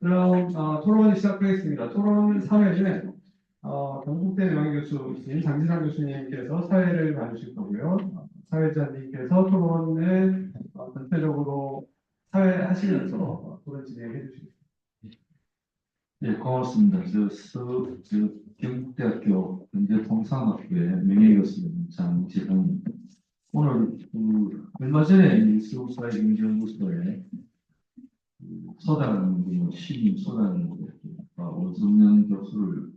그럼 토론이 시작하겠습니다. 토론 3회는 경북대 명예교수이신 장진환 교수님께서 사회를 봐주실 거고요. 사회자님께서 토론을 전체적으로 사회 하시면서 토론 진행해 주시겠습니다. 네, 고맙습니다. 저 경북대학교 경제통상학부의 명예교수님 장진환입니다. 오늘 얼마 전에 이 서울사회경제연구소에 소장 신임 소장 원성년 교수를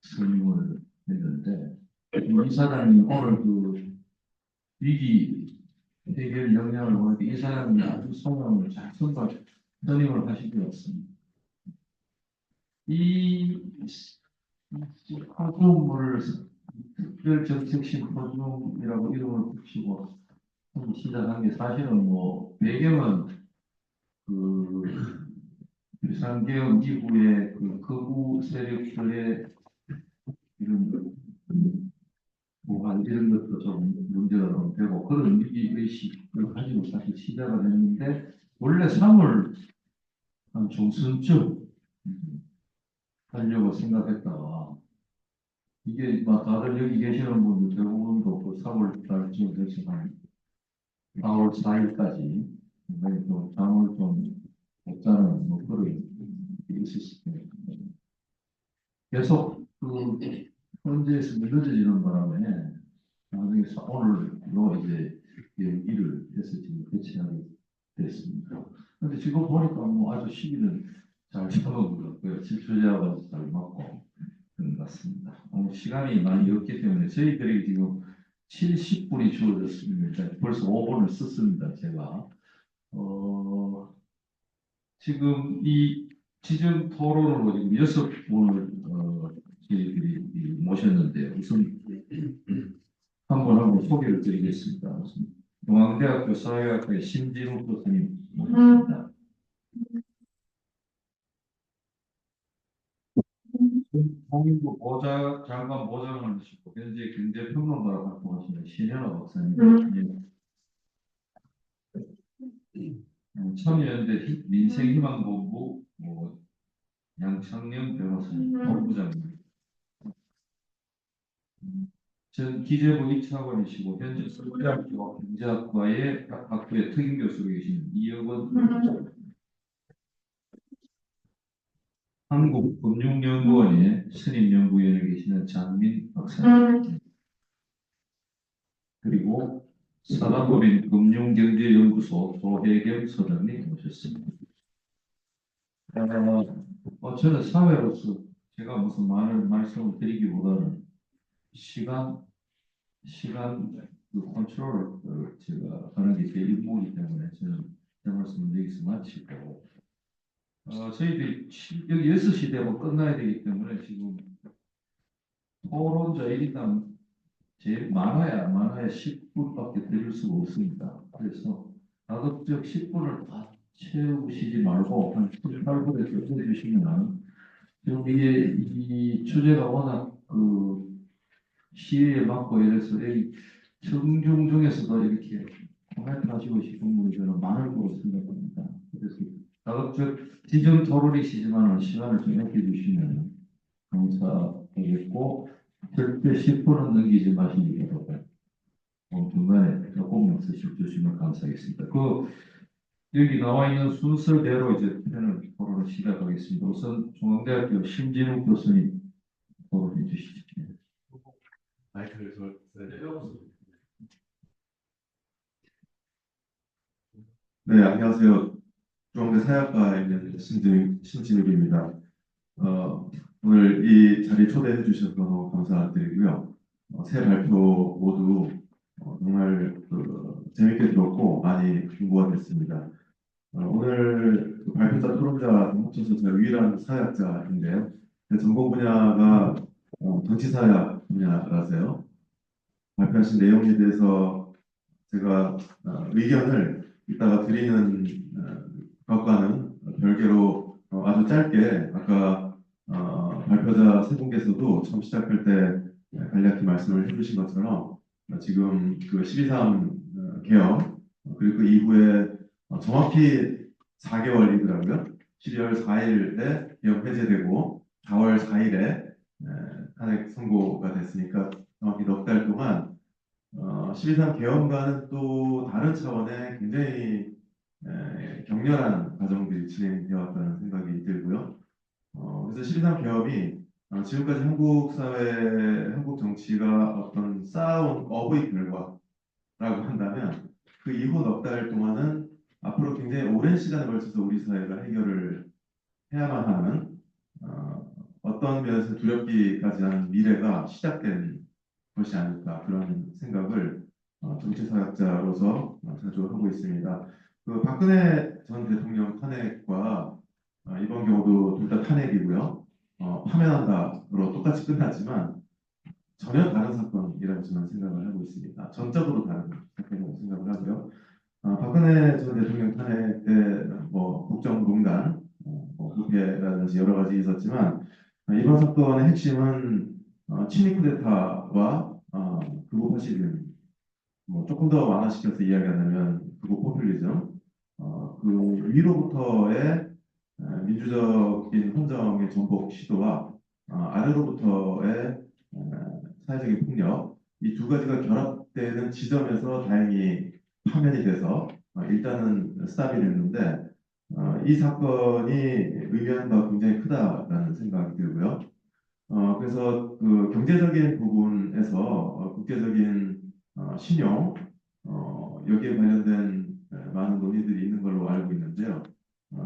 선임을 했는데 이 사장님 오늘 위기 해결 역량을 보니까 이 사람이 아주 소감을 잘 선임을 하시게 됐습니다. 이 포럼을 특별정책 심포지움이라고 이름을 붙이고 시작한 게 사실은 배경은 비상계엄 이후에 극우 세력들의 이런 보안 이런 것도 좀 문제가 되고 그런 위기의식을 가지고 사실 시작을 했는데 원래 3월 한 중순쯤 하려고 생각했다가 이게 다들 여기 계시는 분들 대부분도 3월 달쯤 돼서 한 4월 4일까지 또 잠을 좀 못 자는 그런 게 있었습니다. 계속 현재에서 늦어지는 바람에 나중에 오늘로 이제 연기를 해서 지금 개최하게 됐습니다. 그런데 지금 보니까 아주 시기는 잘 잡은 것 같고요. 질투제하고 잘 맞고 그런 것 같습니다. 오늘 시간이 많이 없기 때문에 저희들이 지금 70분이 주어졌습니다. 벌써 5분을 썼습니다. 제가 지금 이 지정 토론으로 지금 6분을 저희들이 모셨는데요. 우선 한번 하고 소개를 드리겠습니다. 중앙대학교 사회학과의 심진욱 교수님 모십니다. 홍인구 장관 보좌관을 하시고 현재 경제평론가로 활동하시는 신현아 박사님, 참여연대 민생희망본부 양창영 변호사님, 본부장님, 전 기재부 2차관이시고 현재 서울대학교 경제학과의 학부의 특임교수로 계신 이혁원 한국금융연구원의 선임연구위원에 계시는 장민 박사님, 그리고 사단법인 금융경제연구소 조혜경 소장님 모셨습니다. 저는 사회로서 제가 무슨 많은 말씀을 드리기보다는 시간 컨트롤을 제가 하는 게 제 임무이기 때문에 저는 제 말씀을 여기서 마치고 저희들이 여기 6시 되면 끝나야 되기 때문에 지금 토론자 1인당 제일 많아야 10분밖에 드릴 수가 없습니다. 그래서 가급적 10분을 다 채우시지 말고 한 7, 8분에 끝내주시면 여기에 이 주제가 워낙 시위에 맞고 이래서 청중 중에서도 이렇게 코멘트 하시고 싶은 분이 저는 많을 거로 생각합니다. 그래서 가급적 지정 토론이시지만 시간을 좀 아껴주시면 감사하겠고 절대 10분은 넘기지 마시기 바랍니다. 중간에 조금만 주시면 감사하겠습니다. 여기 나와 있는 순서대로 이제 패널 토론을 시작하겠습니다. 우선 중앙대학교 심진욱 교수님 토론해 주시죠. 마이크를 네, 안녕하세요. 중앙대 사회학과에 있는 신진욱입니다. 오늘 이 자리에 초대해 주셔서 너무 감사드리고요. 새 발표 모두 정말 재밌게 들었고 많이 공부가 됐습니다. 오늘 발표자 토론자 합쳐서 제가 유일한 사회학자인데요. 전공 분야가 정치사회학 분야라서요. 발표하신 내용에 대해서 제가 의견을 이따가 드리는 것과는 별개로 아주 짧게 아까 발표자 세 분께서도 처음 시작할 때 간략히 말씀을 해주신 것처럼 지금 그 12.3 개헌 그리고 그 이후에 정확히 4개월이더라고요. 12월 4일에 개헌 해제되고 4월 4일에 탄핵 선고가 됐으니까 정확히 넉 달 동안 12.3 개헌과는 또 다른 차원의 굉장히 격렬한 과정들이 진행되어 왔다는 생각이 들고요. 그래서 12.3 개헌이 지금까지 한국 사회, 한국 정치가 어떤 쌓아온 업의 결과라고 한다면 그 이후 넉 달 동안은 앞으로 굉장히 오랜 시간에 걸쳐서 우리 사회가 해결을 해야만 하는 어떤 면에서 두렵기까지 하는 미래가 시작된 것이 아닐까 그런 생각을 정치사학자로서 자주 하고 있습니다. 그 박근혜 전 대통령 탄핵과 이번 경우도 둘 다 탄핵이고요. 파면한다로 똑같이 끝났지만 전혀 다른 사건이라고 저는 생각을 하고 있습니다. 전적으로 다른 사건이라고 생각을 하고요. 박근혜 전 대통령 탄핵 때뭐 국정농단, 뭐 부패라든지 여러 가지 있었지만 이번 사건의 핵심은 친미 쿠데타와 극우 파시즘, 뭐 조금 더 완화시켜서 이야기하자면 극우 포퓰리즘, 그 위로부터의 민주적인 헌정의 전복 시도와 아래로부터의 사회적인 폭력 이 두 가지가 결합되는 지점에서 다행히 파면이 돼서 일단은 스탑이 됐는데 이 사건이 의미하는 바가 굉장히 크다라는 생각이 들고요. 그래서 그 경제적인 부분에서 국제적인 신용 여기에 관련된 많은 논의들이 있는 걸로 알고 있는데요.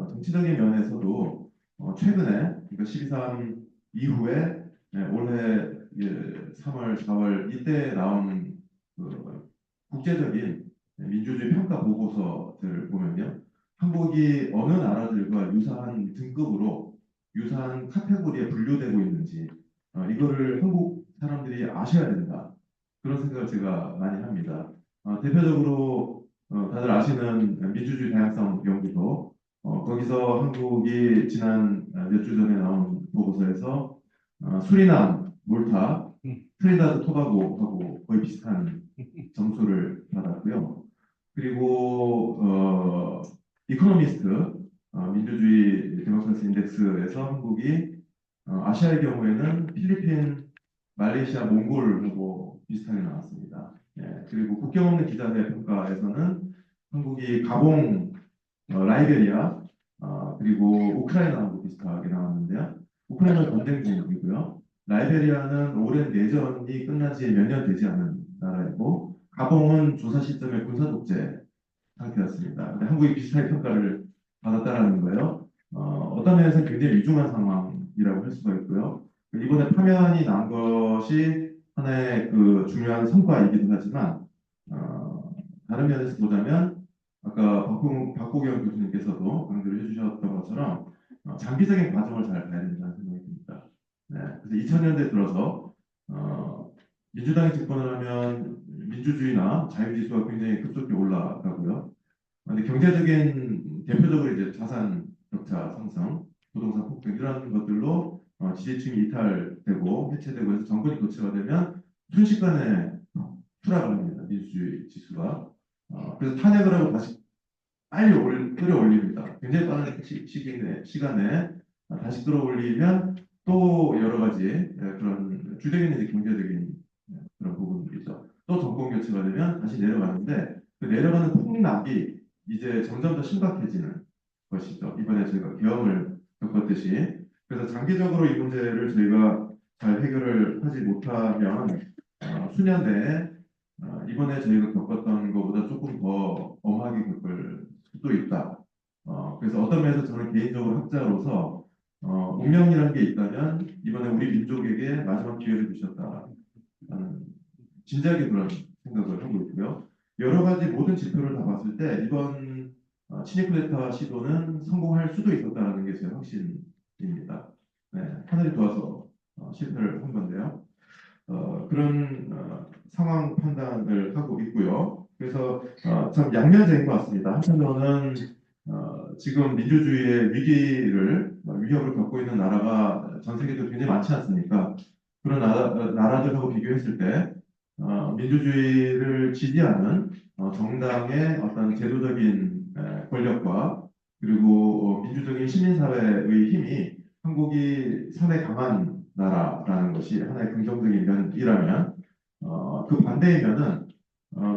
정치적인 면에서도 최근에 그러니까 12.3 이후에 올해 3월, 4월 이때 나온 그 국제적인 민주주의 평가 보고서들을 보면요. 한국이 어느 나라들과 유사한 등급으로 유사한 카테고리에 분류되고 있는지 이거를 한국 사람들이 아셔야 된다. 그런 생각을 제가 많이 합니다. 대표적으로 다들 아시는 민주주의 다양성 연구소 거기서 한국이 지난 몇 주 전에 나온 보고서에서 수리남, 몰타, 트리니다드 토바고하고 거의 비슷한 점수를 받았고요. 그리고 이코노미스트 민주주의 데모크라시 인덱스에서 한국이 아시아의 경우에는 필리핀, 말레이시아, 몽골하고 비슷하게 나왔습니다. 그리고 국경 없는 기자재 평가에서는 한국이 가봉, 라이베리아, 그리고 우크라이나하고 비슷하게 나왔는데요. 우크라이나는 전쟁 중이고요. 라이베리아는 오랜 내전이 끝난 지 몇 년 되지 않은 나라이고, 가봉은 조사 시점에 군사 독재 상태였습니다. 근데 한국이 비슷하게 평가를 받았다라는 거예요. 어떤 면에서 굉장히 위중한 상황이라고 할 수가 있고요. 이번에 파면이 난 것이 하나의 그 중요한 성과이기도 하지만 다른 면에서 보자면 아까 박보경 교수님께서도 강조를 해주셨던 것처럼 장기적인 과정을 잘 봐야 된다는 생각이 듭니다. 네, 그래서 2000년대 들어서 민주당이 집권을 하면 민주주의나 자유지수가 굉장히 급속히 올라가고요. 근데 경제적인 대표적으로 이제 자산 격차 상승, 부동산 폭등 이런 것들로 지지층이 이탈되고 해체되고 해서 정권이 교체가 되면 순식간에 추락을 합니다. 민주주의 지수가. 그래서 탄핵을 하고 다시 빨리 끌어올립니다. 굉장히 빠른 시간에 다시 끌어올리면 또 여러 가지 그런 주적인 이제 경제적인 그런 부분들이죠. 또 정권 교체가 되면 다시 내려가는데 그 내려가는 폭락이 이제 점점 더 심각해지는 것이죠. 이번에 저희가 계엄을 겪었듯이. 그래서 장기적으로 이 문제를 저희가 잘 해결을 하지 못하면 수년 내에 이번에 저희가 겪었던 것보다 조금 더 엄하게 겪을 수도 있다. 그래서 어떤 면에서 저는 개인적으로 학자로서 운명이라는 게 있다면 이번에 우리 민족에게 마지막 기회를 주셨다. 진지하게 그런 생각을 하고 있고요. 여러 가지 모든 지표를 다 봤을 때 이번 친일 쿠데타 시도는 성공할 수도 있었다는 게 제 확신입니다. 네, 하늘이 도와서 실패를 한 건데요. 그런 상황 판단을 하고 있고요. 그래서 참 양면적인 것 같습니다. 한편으로는 지금 민주주의의 위협을 겪고 있는 나라가 전 세계도 굉장히 많지 않습니까? 그런 나라들하고 비교했을 때 민주주의를 지지하는 정당의 어떤 제도적인 권력과 그리고 민주적인 시민사회의 힘이 한국이 상당히 강한 나라라는 것이 하나의 긍정적인 면이라면 그 반대의 면은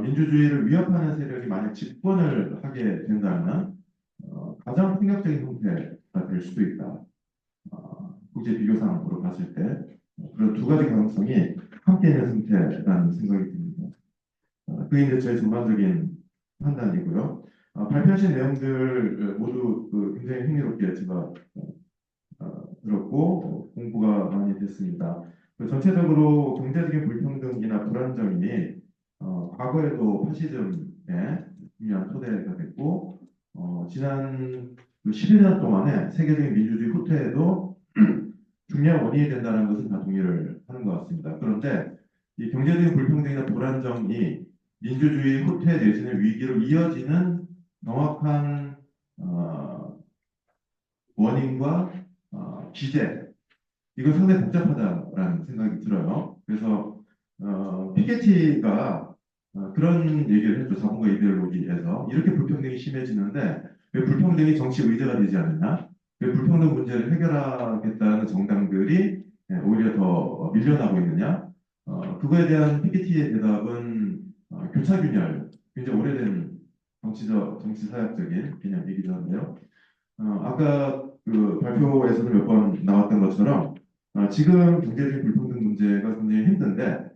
민주주의를 위협하는 세력이 만약 집권을 하게 된다면 가장 폭력적인 형태가 될 수도 있다. 국제 비교상으로 봤을 때 그런 두 가지 가능성이 함께 있는 상태라는 생각이 듭니다. 그게 이제 저의 전반적인 판단이고요. 발표하신 내용들 모두 굉장히 흥미롭게 제가 들었고 공부가 많이 됐습니다. 전체적으로 경제적인 불평등이나 불안정이 과거에도 파시즘의 중요한 토대가 됐고 지난 11년 동안에 세계적인 민주주의 후퇴에도 중요한 원인이 된다는 것은 다 동의를 하는 것 같습니다. 그런데 이 경제적인 불평등이나 불안정이 민주주의 후퇴 내지는 위기로 이어지는 정확한 원인과 기제 이건 상당히 복잡하다라는 생각이 들어요. 그래서 피케티가 그런 얘기를 했죠. 자본과 이데올로기에서 이렇게 불평등이 심해지는데 왜 불평등이 정치 의제가 되지 않느냐? 왜 불평등 문제를 해결하겠다는 정당들이 오히려 더 밀려나고 있느냐? 그거에 대한 피케티의 대답은 교차균열, 굉장히 오래된 정치사역적인 개념이기도 한데요. 아까 그 발표에서도 몇 번 나왔던 것처럼 지금 경제적인 불평등 문제가 굉장히 힘든데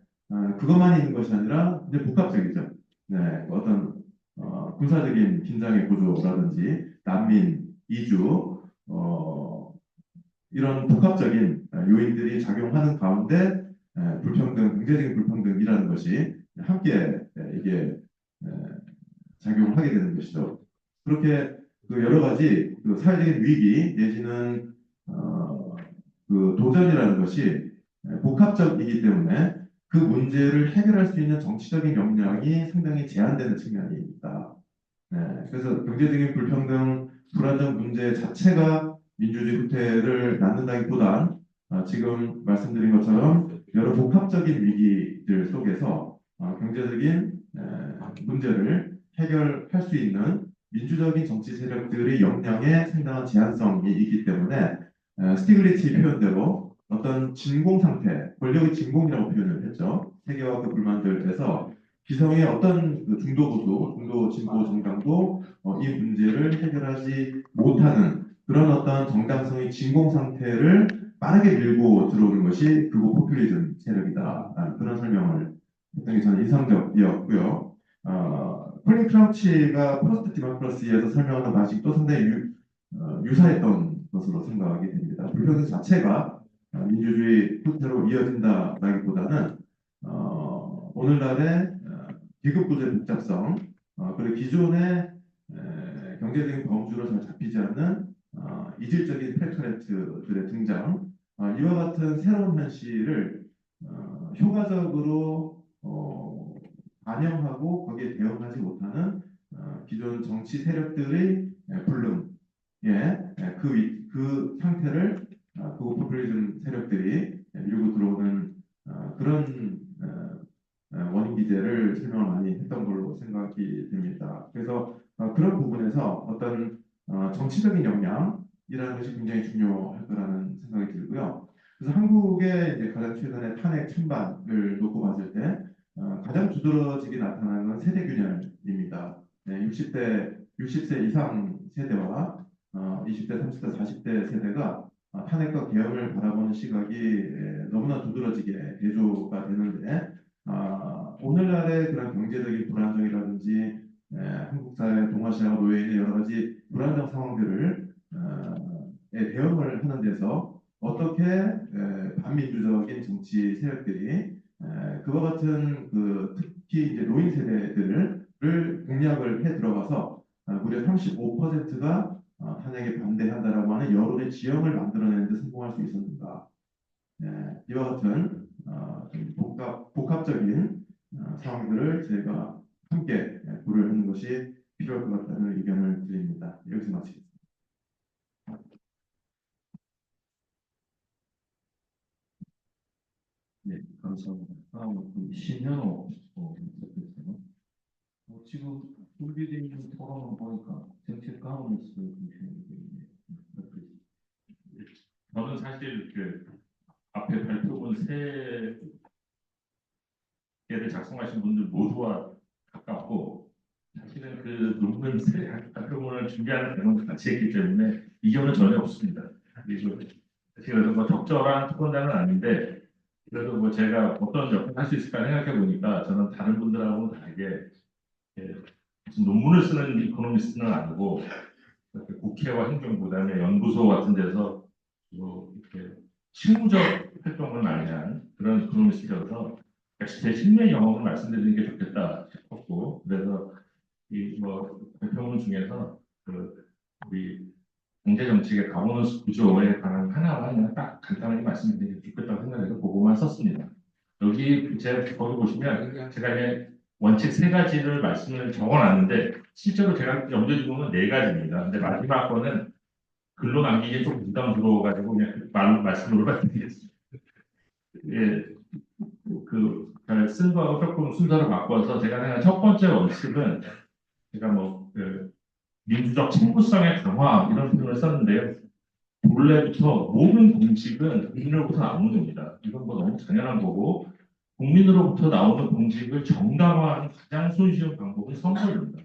그것만 있는 것이 아니라 이제 복합적이죠. 네, 어떤 군사적인 긴장의 구조라든지 난민, 이주 이런 복합적인 요인들이 작용하는 가운데 불평등, 경제적인 불평등이라는 것이 함께 이게 에, 작용을 하게 되는 것이죠. 그렇게 그 여러 가지 그 사회적인 위기 내지는 그 도전이라는 것이 복합적이기 때문에 그 문제를 해결할 수 있는 정치적인 역량이 상당히 제한되는 측면이 있다. 네, 그래서 경제적인 불평등, 불안정 문제 자체가 민주주의 후퇴를 낳는다기보단 지금 말씀드린 것처럼 여러 복합적인 위기들 속에서 경제적인 문제를 해결할 수 있는 민주적인 정치 세력들의 역량에 상당한 제한성이 있기 때문에 스티글리츠의 표현대로 어떤 진공 상태, 권력의 진공이라고 표현을 했죠. 세계화 그 불만들에서 기성의 어떤 그 중도 보수, 중도 진보 정당도 이 문제를 해결하지 못하는 그런 어떤 정당성의 진공 상태를 빠르게 밀고 들어오는 것이 극우 포퓰리즘 세력이다. 그런 설명을 했던 게 저는 인상적이었고요. 콜린 크라우치가 포스트 디모크라시에서 설명하는 방식도 상당히 유사했던 것으로 생각이 됩니다. 불평등 자체가 민주주의 후퇴로 이어진다라기보다는 오늘날의 계급구조의 복잡성, 그리고 기존의 경제적인 범주로 잘 잡히지 않는 이질적인 팩토레트들의 등장, 이와 같은 새로운 현실을 효과적으로 반영하고 거기에 대응하지 못하는 기존 정치 세력들의 불능, 그 상태를 그 포퓰리즘 세력들이 밀고 들어오는 그런 원인 기제를 설명을 많이 했던 걸로 생각이 됩니다. 그래서 그런 부분에서 어떤 정치적인 역량이라는 것이 굉장히 중요할 거라는 생각이 들고요. 그래서 한국의 이제 가장 최근에 탄핵 찬반을 놓고 봤을 때 가장 두드러지게 나타나는 건 세대균열입니다. 네, 60세 이상 세대와 20대, 30대, 40대 세대가 탄핵과 개혁을 바라보는 시각이 너무나 두드러지게 대조가 되는데 오늘날의 그런 경제적인 불안정이라든지 한국 사회, 동아시아가 놓여 있는 여러 가지 불안정 상황들을 대응을 하는 데서 어떻게 반민주적인 정치 세력들이 그와 같은 그 특히 이제 노인 세대들을 공략을 해 들어가서 무려 35%가 탄핵에 반대한다라고 하는 여론의 지형을 만들어내는 데 성공할 수 있었는가? 이와 같은 좀 복합적인 상황들을 저희가 함께 고려하는 것이 필요할 것 같다는 의견을 드립니다. 여기서 마치겠습니다. 네, 감사합니다. 다음은 신현호 대표님. 지금 준비되어 있는 토론을 보니까 정책 가운데서 저는 사실 그 앞에 발표문 세 개를 작성하신 분들 모두와 가깝고 사실은 그 논문 세 발표문을 준비하는 대목도 같이 했기 때문에 이견은 전혀 없습니다. 그리고 그래서 뭐 적절한 토론장은 아닌데 그래도 뭐 제가 어떤 역할을 할 수 있을까 생각해 보니까 저는 다른 분들하고는 다르게 예, 무슨 논문을 쓰는 이코노미스트는 아니고 이렇게 국회와 행정부 그다음에 연구소 같은 데서 뭐 이렇게 실무적 활동을 많이 한 그런 이코노미스트여서 제 실무의 경험을 말씀드리는 게 좋겠다 싶었고 그래서 이 뭐 발표문 중에서 그 우리 경제 정책의 가버넌스 구조에 관한 하나만 그냥 딱 간단하게 말씀드리는 게 좋겠다고 생각해서 그거만 썼습니다. 여기 제 거기 보시면 제가 이제 원칙 세 가지를 말씀을 적어놨는데 실제로 제가 염두에 둔 거는 네 가지입니다. 근데 마지막 거는 글로 남기기 좀 부담스러워가지고 그냥 말씀으로만 드리겠습니다. 예, 그쓴 거하고 조금 순서를 바꿔서 제가 생각한 첫 번째 원칙은 제가 뭐그 민주적 청구성의 강화 이런 표현을 썼는데요. 본래부터 모든 공직은 국민으로부터 나오는 겁니다. 이건 뭐 너무 당연한 거고 국민으로부터 나오는 공직을 정당화하는 가장 손쉬운 방법은 선거입니다.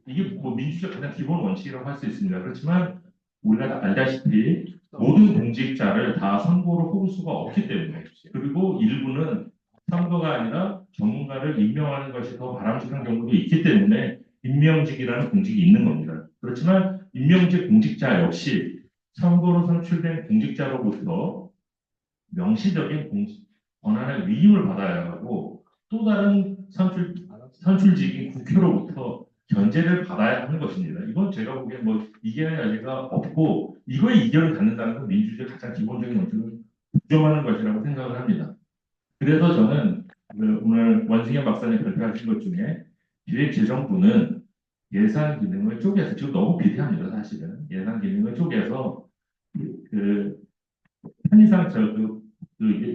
이게 뭐 민주적 가장 기본 원칙이라고 할 수 있습니다. 그렇지만 우리가 다 알다시피 모든 공직자를 다 선거로 뽑을 수가 없기 때문에 그리고 일부는 선거가 아니라 전문가를 임명하는 것이 더 바람직한 경우도 있기 때문에 임명직이라는 공직이 있는 겁니다. 그렇지만 임명직 공직자 역시 선거로 선출된 공직자로부터 명시적인 권한의 위임을 받아야 하고 또 다른 선출직인 국회로부터 견제를 받아야 하는 것입니다. 이건 제가 보기엔 뭐 이견의 여지가 없고 이거에 이견을 갖는다는 건 민주주의의 가장 기본적인 원칙을 부정하는 것이라고 생각을 합니다. 그래서 저는 오늘 원승현 박사님 발표하신 것 중에 기획재정부는 예산 기능을 쪼개서 지금 너무 비대합니다. 사실은 예산 기능을 쪼개서 그 편의상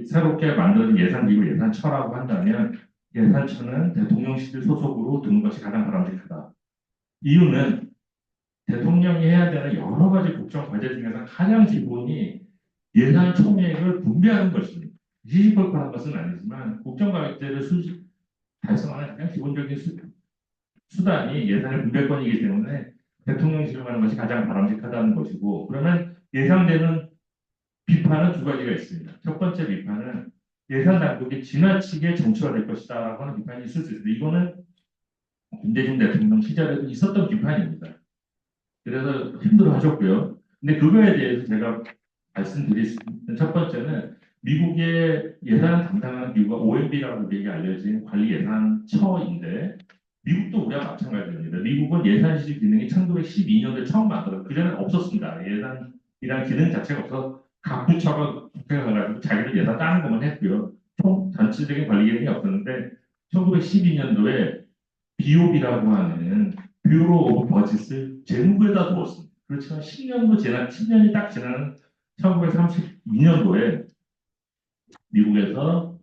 새롭게 만든 예산기구 예산처라고 한다면 예산처는 대통령실 소속으로 두는 것이 가장 바람직하다. 이유는 대통령이 해야 되는 여러 가지 국정 과제 중에서 가장 기본이 예산 총액을 분배하는 것입니다. 시시콜콜한 것은 아니지만 국정 과제를 달성하는 가장 기본적인 수단이 예산의 분배권이기 때문에 대통령실로 가는 것이 가장 바람직하다는 것이고 그러면 예상되는 비판은 두 가지가 있습니다. 첫 번째 비판은 예산 당국이 지나치게 정치화될 것이다라고 하는 비판이 있을 수 있습니다. 이거는 김대중 대통령 시절에도 있었던 비판입니다. 그래서 힘들어하셨고요. 근데 그거에 대해서 제가 말씀드릴 수 있는 첫 번째는 미국의 예산을 담당하는 기구가 OMB라고 우리에게 알려진 관리 예산처인데 미국도 우리와 마찬가지입니다. 미국은 예산실 기능이 1912년도에 처음 만들었어요. 그전에는 없었습니다. 예산이라는 기능 자체가 없어서 각 부처가 국회에 가가지고 자기들 예산 따는 것만 했고요. 총 전체적인 관리 기능이 없었는데 1912년도에 BOB라고 하는 뷰로 오브 버짓을 재무부에다 두었습니다. 그렇지만 10년이 딱 지나는 1932년도에 미국에서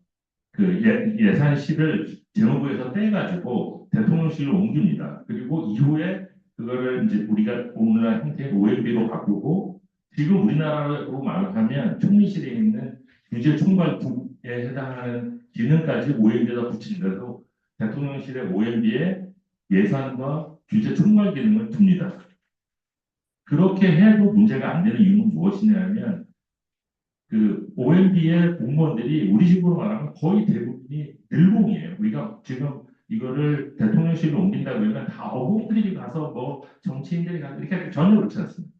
그 예산실을 재무부에서 떼가지고 대통령실로 옮깁니다. 그리고 이후에 그거를 이제 우리가 오늘날 형태의 OMB로 바꾸고 지금 우리나라로 말하면 총리실에 있는 규제총괄국에 해당하는 기능까지 OMB에다 붙인데도 대통령실의 OMB에 예산과 규제총괄 기능을 둡니다. 그렇게 해도 문제가 안 되는 이유는 무엇이냐면 그 OMB의 공무원들이 우리 식으로 말하면 거의 대부분이 늘공이에요. 우리가 지금 이거를 대통령실로 옮긴다고 하면 다 어공들이 가서 뭐 정치인들이 가서 이렇게 전혀 그렇지 않습니다.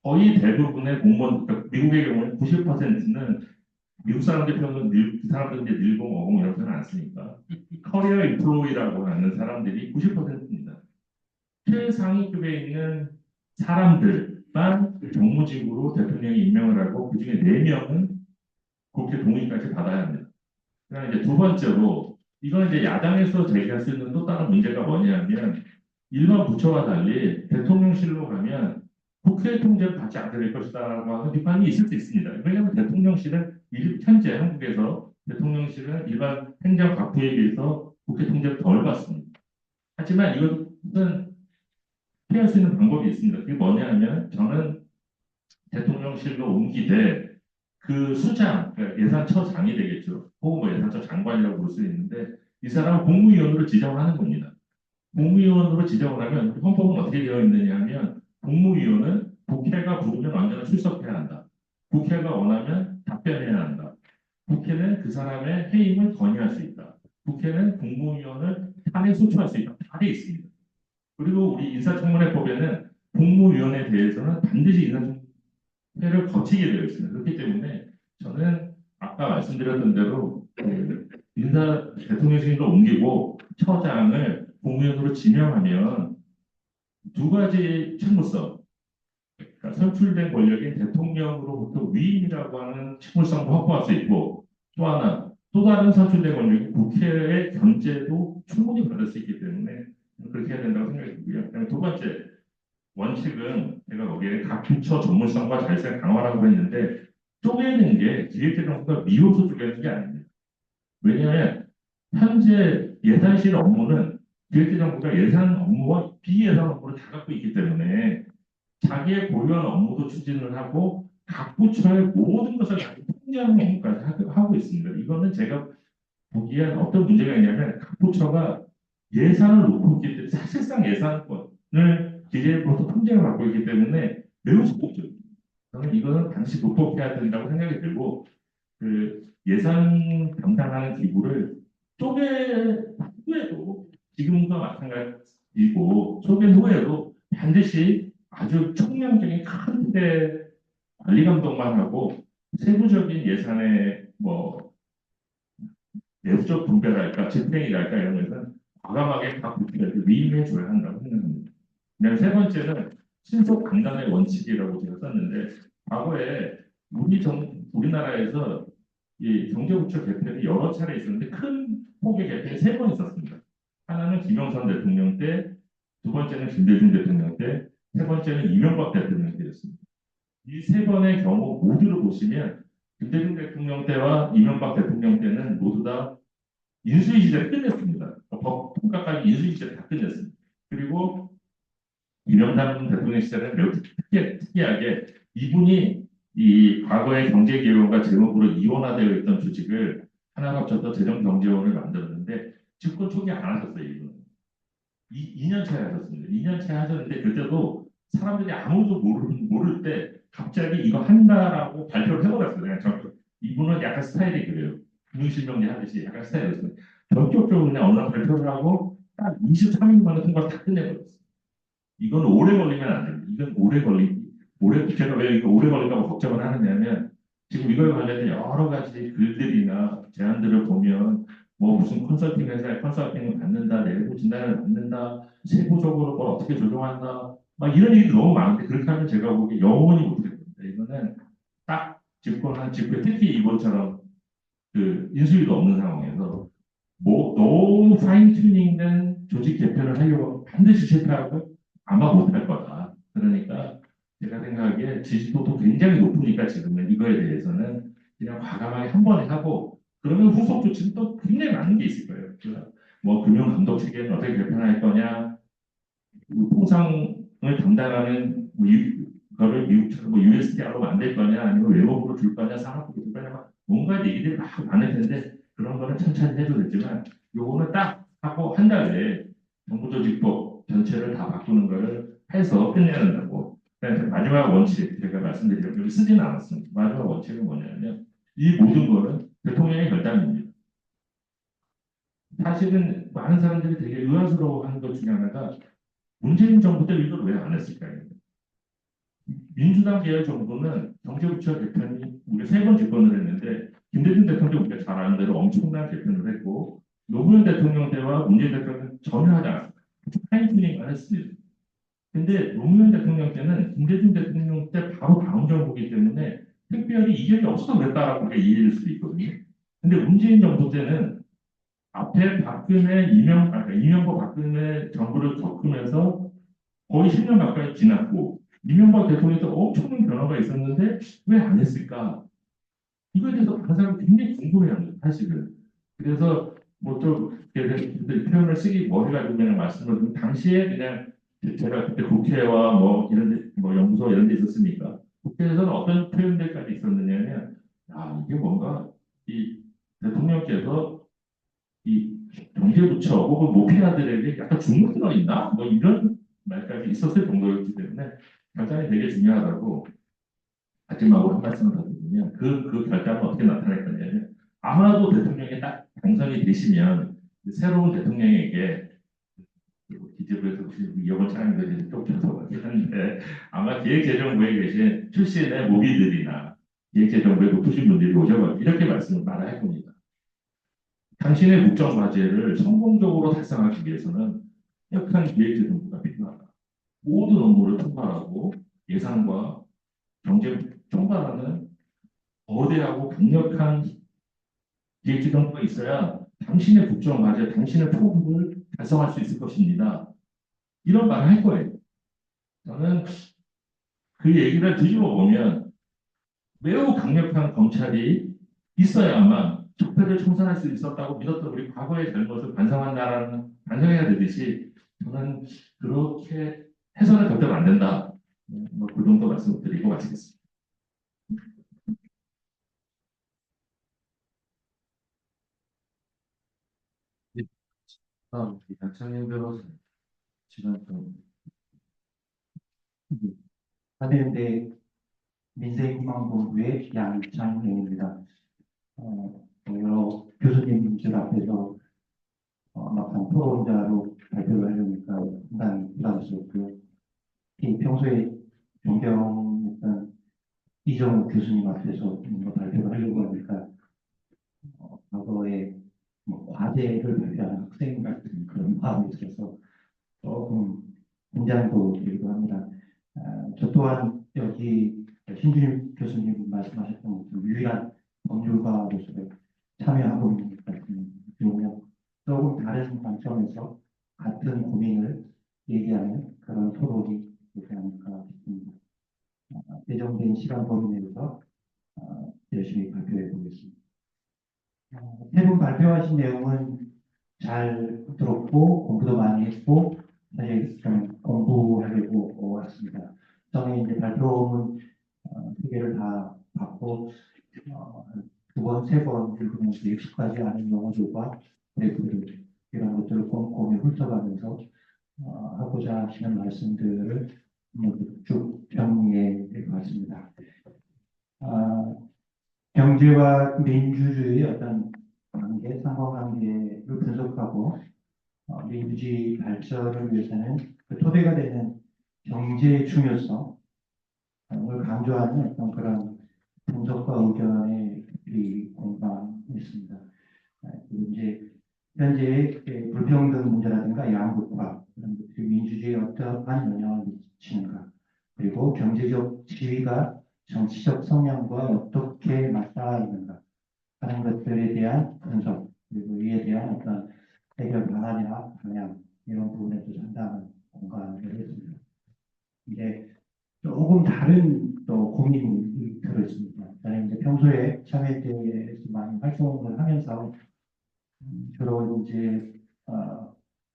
거의 대부분의 공무원, 그러니까 미국의 경우는 90%는 미국 사람들 표현은 그 사람들은 이제 늘공, 어공 이런 표현 안 쓰니까 커리어 인플로이라고 하는 사람들이 90%입니다. 최상위급에 있는 사람들만 정무직으로 대통령이 임명을 하고 그중에 4명은 국회 동의까지 받아야 합니다. 그다음에 이제 두 번째로 이건 이제 야당에서 제기할 수 있는 또 다른 문제가 뭐냐면 일반 부처와 달리 대통령실로 가면 국회 통제를 받지 않게 될 것이다라고 하는 비판이 있을 수 있습니다. 왜냐하면 대통령실은 현재 한국에서 대통령실은 일반 행정 각부에 비해서 국회 통제를 덜 받습니다. 하지만 이것은 피할 수 있는 방법이 있습니다. 그게 뭐냐면 저는 대통령실로 옮기되 그 수장, 그러니까 예산처장이 되겠죠. 혹은 뭐 예산처 장관이라고 볼 수 있는데 이 사람은 국무위원으로 지정하는 겁니다. 국무위원으로 지정을 하면 우리 헌법은 어떻게 되어 있느냐 하면 국무위원은 국회가 부르면 언제나 출석해야 한다. 국회가 원하면 답변해야 한다. 국회는 그 사람의 해임을 건의할 수 있다. 국회는 국무위원을 탄핵 소추할 수 있다. 다 돼 있습니다. 그리고 우리 인사청문회법에는 국무위원에 대해서는 반드시 인사청문회를 거치게 되어 있습니다. 그렇기 때문에 저는 아까 말씀드렸던 대로 그 대통령실로 옮기고 처장을 국무위원으로 지명하면 두 가지 책무성, 그러니까 선출된 권력인 대통령으로부터 위임이라고 하는 책무성도 확보할 수 있고 또 하나 또 다른 선출된 권력인 국회의 견제도 충분히 받을 수 있기 때문에 그렇게 해야 된다고 생각이 들고요. 그다음에 두 번째 원칙은 제가 거기에 각 부처 전문성과 자율성 강화라고 했는데 쪼개는 게 기획재정부가 미워서 쪼개는 게 아닙니다. 왜냐하면 현재 예산실 업무는 기획재정부가 예산 업무와 비예산 업무를 다 갖고 있기 때문에 자기의 고유한 업무도 추진을 하고 각 부처의 모든 것을 다 통제하는 업무까지 하고 있습니다. 이거는 제가 보기엔 어떤 문제가 있냐면 각 부처가 예산을 놓고 있기 때문에 사실상 예산권을 기재부로서 통제를 받고 있기 때문에 매우 소극적입니다. 저는 이거는 반드시 극복해야 된다고 생각이 들고 그 예산 담당하는 기구를 쪼갠 후에도 지금과 마찬가지이고 쪼갠 후에도 반드시 아주 총량적인 큰 틀의 관리 감독만 하고 세부적인 예산의 뭐 내부적 분배랄까 집행이랄까 이런 것은 과감하게 각 부처에게 위임해 줘야 한다고 생각합니다. 그다음에 세 번째는 신속 강단의 원칙이라고 제가 썼는데 과거에 우리나라에서 이 경제부처 개편이 여러 차례 있었는데 큰 폭의 개편이 세 번 있었습니다. 하나는 김영삼 대통령 때, 두 번째는 김대중 대통령 때, 세 번째는 이명박 대통령 때였습니다. 이 세 번의 경우 모두를 보시면 김대중 대통령 때와 이명박 대통령 때는 모두 다 인수위 시대를 끝냈습니다. 법 통과까지 인수위 시대를 다 끝냈습니다. 그리고 이명삼 대통령 시절에 매우 특이하게 이분이 이 과거의 경제개혁과 재무부로 이원화되어 있던 조직을 하나 합쳐서 재정경제원을 만들었는데 집권 초기에 안 하셨어요. 이분은. 2년 차에 하셨습니다. 2년 차에 하셨는데 그때도 사람들이 아무도 모를 때 갑자기 이거 한다라고 발표를 해버렸어요. 그냥 이분은 약간 스타일이 그래요. 금융실명제 하듯이 약간 스타일이었어요. 전격적으로 그냥 언론 발표를 하고 딱 23일 만에 통과를 다 끝내버렸어요. 이건 오래 걸리면 안 됩니다. 이건 제가 왜 이거 오래 걸린다고 걱정을 하느냐면 지금 이거에 관련된 여러 가지 글들이나 제안들을 보면 뭐 무슨 컨설팅 회사에 컨설팅을 받는다, 내부 진단을 받는다, 세부적으로 뭘 어떻게 조정한다, 막 이런 얘기도 너무 많은데 그렇게 하면 제가 보기에 영원히 못할 겁니다. 이거는 딱 집권한 집회 특히 이번처럼 그 인수위도 없는 상황에서 뭐 너무 파인 튜닝된 조직 개편을 하려고 반드시 실패하고 아마 못할 거다. 그러니까 제가 생각하기에 지지도도 굉장히 높으니까 지금은 이거에 대해서는 그냥 과감하게 한 번에 하고 그러면 후속 조치는 또 굉장히 많은 게 있을 거예요. 뭐 금융 감독 체계는 어떻게 개편할 거냐, 통상을 담당하는 그거를 미국처럼 뭐 USDR로 만들 거냐, 아니면 외국으로 줄 거냐, 산업부로 줄 거냐, 뭔가 얘기들이 막 많을 텐데 그런 거는 천천히 해도 되지만 요거는 딱 하고 한 달에 정부조직법 전체를 다 바꾸는 거를 해서 끝내야 된다고. 마지막 원칙 제가 말씀드리려고 여기 쓰지는 않았습니다. 마지막 원칙은 뭐냐면 이 모든 거는 대통령의 결단입니다. 사실은 많은 사람들이 되게 의아스러워하는 것 중에 하나가 문재인 정부 때 이걸 왜 안 했을까요? 민주당 계열 정부는 경제부처 개편이 우리가 3번 집권을 했는데 김대중 대통령 우리가 잘 아는 대로 엄청난 개편을 했고 노무현 대통령 때와 문재인 대통령은 전혀 하지 않았습니다. 파인튜닝만 했습니다. 근데 노무현 대통령 때는 김대중 대통령 때 바로 다음 정부이기 때문에 특별히 이견이 없어서 그랬다라고 우리가 이해할 수 있거든요. 근데 문재인 정부 때는 앞에 이명박 박근혜 정부를 겪으면서 거의 10년 가까이 지났고 이명박 대통령도 엄청난 변화가 있었는데 왜 안 했을까? 이거에 대해서 많은 사람이 굉장히 궁금해합니다. 사실은. 그래서 뭐좀 표현을 쓰기 뭐 해가지고 그냥 말씀을 드리면 당시에 그냥 제가 그때 국회와 뭐 이런 뭐 연구소 이런 데 있었으니까 국회에서는 어떤 표현들까지 있었느냐면 아 이게 뭔가 이 대통령께서 이 경제부처 혹은 모피아들에게 약간 중국 들어 있나 뭐 이런 말까지 있었을 정도였기 때문에 결단이 되게 중요하다고 마지막으로 한 말씀을 더 드리면 그 결단은 어떻게 나타날 거냐면 아마도 대통령이 딱 당선이 되시면 새로운 대통령에게 기재부에서 이억을 차량들이 쫓겨서 하는데 아마 기획재정부에 계신 출신의 모비들이나 기획재정부에 높으신 분들이 오셔서 이렇게 말씀을 말할 겁니다. 당신의 국정 과제를 성공적으로 달성하기 위해서는 협력한 기획재정부가 필요하다. 모든 업무를 통과하고 예산과 경제를 총괄하는 거대하고 강력한 기획재정부가 있어야 당신의 국정 과제, 당신의 포부를 달성할 수 있을 것입니다. 이런 말을 할 거예요. 저는 그 얘기를 뒤집어 보면 매우 강력한 검찰이 있어야만 적폐를 청산할 수 있었다고 믿었던 우리 과거의 잘못을 반성해야 되듯이 저는 그렇게 해서는 절대 안 된다. 뭐그 정도 말씀드리고 마치겠습니다. 다음 양창현 변호사 시간 좀. 사대대 민생희망본부의 양창현입니다. 여러 교수님들 앞에서 막상 토론자로 발표를 하려니까 상당히 부담스럽고요. 평소에 존경했던 이정우 교수님 앞에서 뭔가 발표를 하려고 하니까 과거에 과제를 발표하는 학생 같은 그런 마음이 들어서 조금 긴장도 되기도 합니다. 저 또한 여기 신준일 교수님 말씀하셨던 것처럼 유일한 법률가로서 참여하고 있는 것 같은 경우는 조금 다른 관점에서 같은 고민을 얘기하는 그런 토론이 되지 않을까 싶습니다. 예정된 시간 범위 내에서 열심히 발표해 보겠습니다. 세 분 발표하신 내용은 잘 들었고 공부도 많이 했고 사실 좀 공부하려고 왔습니다. 저는 이제 발표문 세 개를 다 받고 두 번, 세 번 읽으면서 익숙하지 않은 용어들과 그래프들 이런 것들을 꼼꼼히 훑어가면서 하고자 하시는 말씀들을 쭉 정리해 봤습니다. 경제와 민주주의의 어떤 관계, 상호관계를 분석하고 민주주의 발전을 위해서는 그 토대가 되는 경제의 중요성을 강조하는 어떤 그런 분석과 의견의 공방이었습니다. 그리고 이제 현재의 불평등 문제라든가 양극화 이런 것들이 민주주의에 어떠한 영향을 미치는가, 그리고 경제적 지위가 정치적 성향과 어떻게 맞닿아 있는가 하는 것들에 대한 분석, 그리고 이에 대한 어떤 해결 방안이나 방향 이런 부분에도 상당한 공감을 했습니다. 이제 조금 다른 또 고민이 들어있습니다. 저는 이제 평소에 사회대에서 많이 활동을 하면서 주로 이제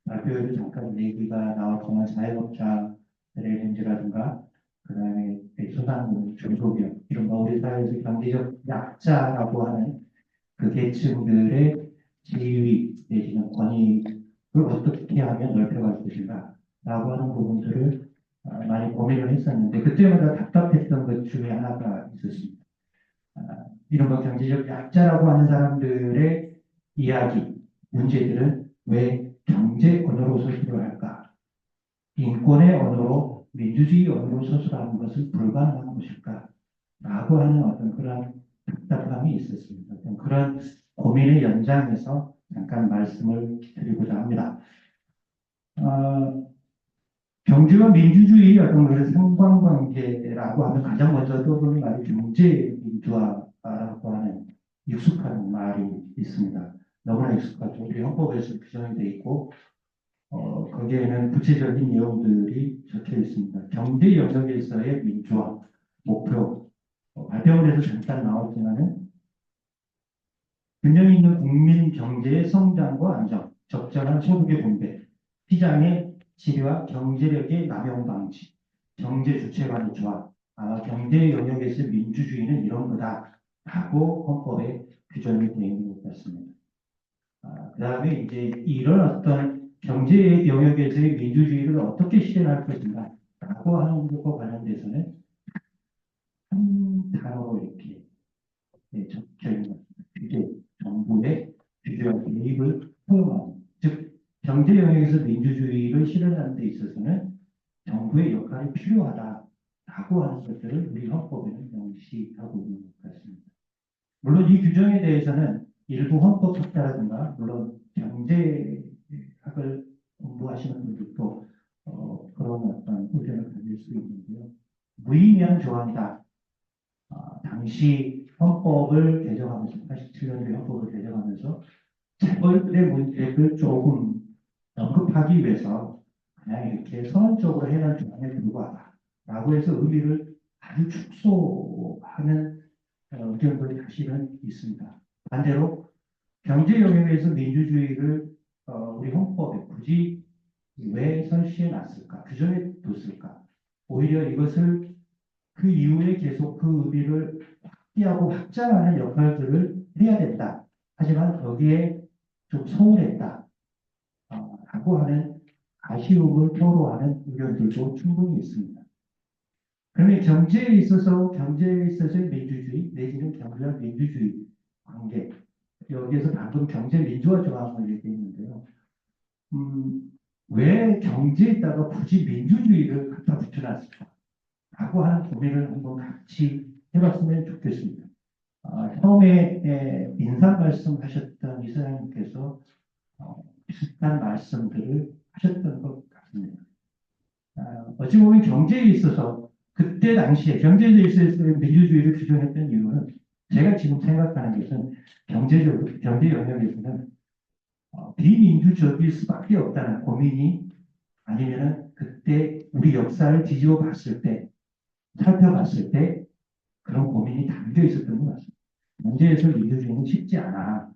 발표에도 잠깐 얘기가 나왔지만 자영업자들의 문제라든가 그다음에 소상공인, 중소기업 이런 우리 사회에서 경제적 약자라고 하는 그 계층들의 지위 내지는 권익을 어떻게 하면 넓혀갈 것인가 라고 하는 부분들을 많이 고민을 했었는데 그때마다 답답했던 것 중에 하나가 있었습니다. 이른바 경제적 약자라고 하는 사람들의 이야기, 문제들은 왜 경제 언어로 서술을 할까? 인권의 언어로, 민주주의 언어로 서술하는 것은 불가능한 것일까? 라고 하는 어떤 그런 답답함이 있었습니다. 그런 고민의 연장에서 잠깐 말씀을 드리고자 합니다. 경제와 민주주의 어떤 그런 상관관계라고 하면 가장 먼저 떠오르는 말이 경제 민주화라고 하는 익숙한 말이 있습니다. 너무나 익숙하죠. 우리 헌법에서 규정이 되어 있고 거기에는 구체적인 내용들이 적혀 있습니다. 경제 영역에서의 민주화 목표 발표문에도 잠깐 나왔지만은 균형 있는 국민 경제의 성장과 안정, 적절한 소득의 분배, 시장의 질과 경제력의 남용 방지, 경제 주체관의 조합, 경제 영역에서 민주주의는 이런 거다라고 헌법에 규정이 되어 있는 것 같습니다. 그다음에 이제 이런 어떤 경제 영역에서의 민주주의를 어떻게 실현할 것인가라고 하는 것과 관련돼서는 한 단어로 이렇게 적혀 있는 것 같습니다. 규제, 정부의 규제와 개입을 허용하는, 즉 경제 영역에서 민주주의를 실현하는 데 있어서는 정부의 역할이 필요하다라고 하는 것들을 우리 헌법에는 명시하고 있는 것 같습니다. 물론 이 규정에 대해서는 일부 헌법학자라든가 물론 경제학을 공부하시는 분들도 그런 어떤 의견을 가질 수 있는데요. 무의미한 조항이다. 당시 헌법을 개정하면서 87년도에 헌법을 개정하면서 재벌들의 문제를 조금 언급하기 위해서 그냥 이렇게 선언적으로 해놓은 조항에 불과하다라고 해서 의미를 아주 축소하는 의견들이 사실은 있습니다. 반대로 경제 영역에서 민주주의를 우리 헌법에 굳이 왜 설치해 놨을까? 규정해 뒀을까? 오히려 이것을 그 이후에 계속 그 의미를 확대하고 확장하는 역할들을 해야 된다. 하지만 거기에 좀 소홀했다. 라고 하는 아쉬움을 토로하는 의견들도 충분히 있습니다. 그러면 경제에 있어서의 민주주의 내지는 경제와 민주주의 관계 여기에서 방금 경제 민주화 조항을 얘기했는데요. 왜 경제에다가 굳이 민주주의를 갖다 붙여놨을까? 라고 하는 고민을 한번 같이 해봤으면 좋겠습니다. 처음에 인사 말씀하셨던 이사장님께서 비슷한 말씀들을 하셨던 것 같습니다. 어찌 보면 경제에 있어서 그때 당시에 경제에 있어서 민주주의를 규정했던 이유는 제가 지금 생각하는 것은 경제 영역에서는 비민주적일 수밖에 없다는 고민이 아니면은 그때 우리 역사를 뒤집어 봤을 때 살펴봤을 때 그런 고민이 담겨 있었던 것 같습니다. 경제에서 민주주의는 쉽지 않아.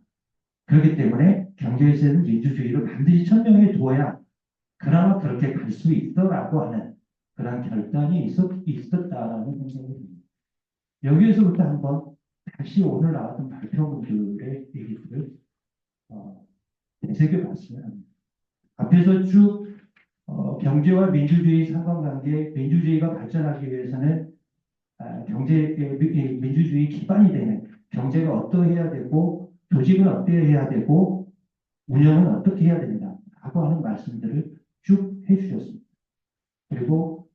그렇기 때문에 경제에서는 민주주의를 반드시 천명해 두어야 그나마 그렇게 갈 수 있더라고 하는 그런 결단이 있었다라는 생각이 듭니다. 여기에서부터 한번 다시 오늘 나왔던 발표문들의 얘기들을 되새겨봤으면 합니다. 앞에서 쭉 경제와 민주주의 상관관계, 민주주의가 발전하기 위해서는 민주주의 기반이 되는 경제가 어떠해야 되고 조직은 어떠해야 되고 운영은 어떻게 해야 된다라고 하는 말씀들을 쭉 해주셨습니다. 그리고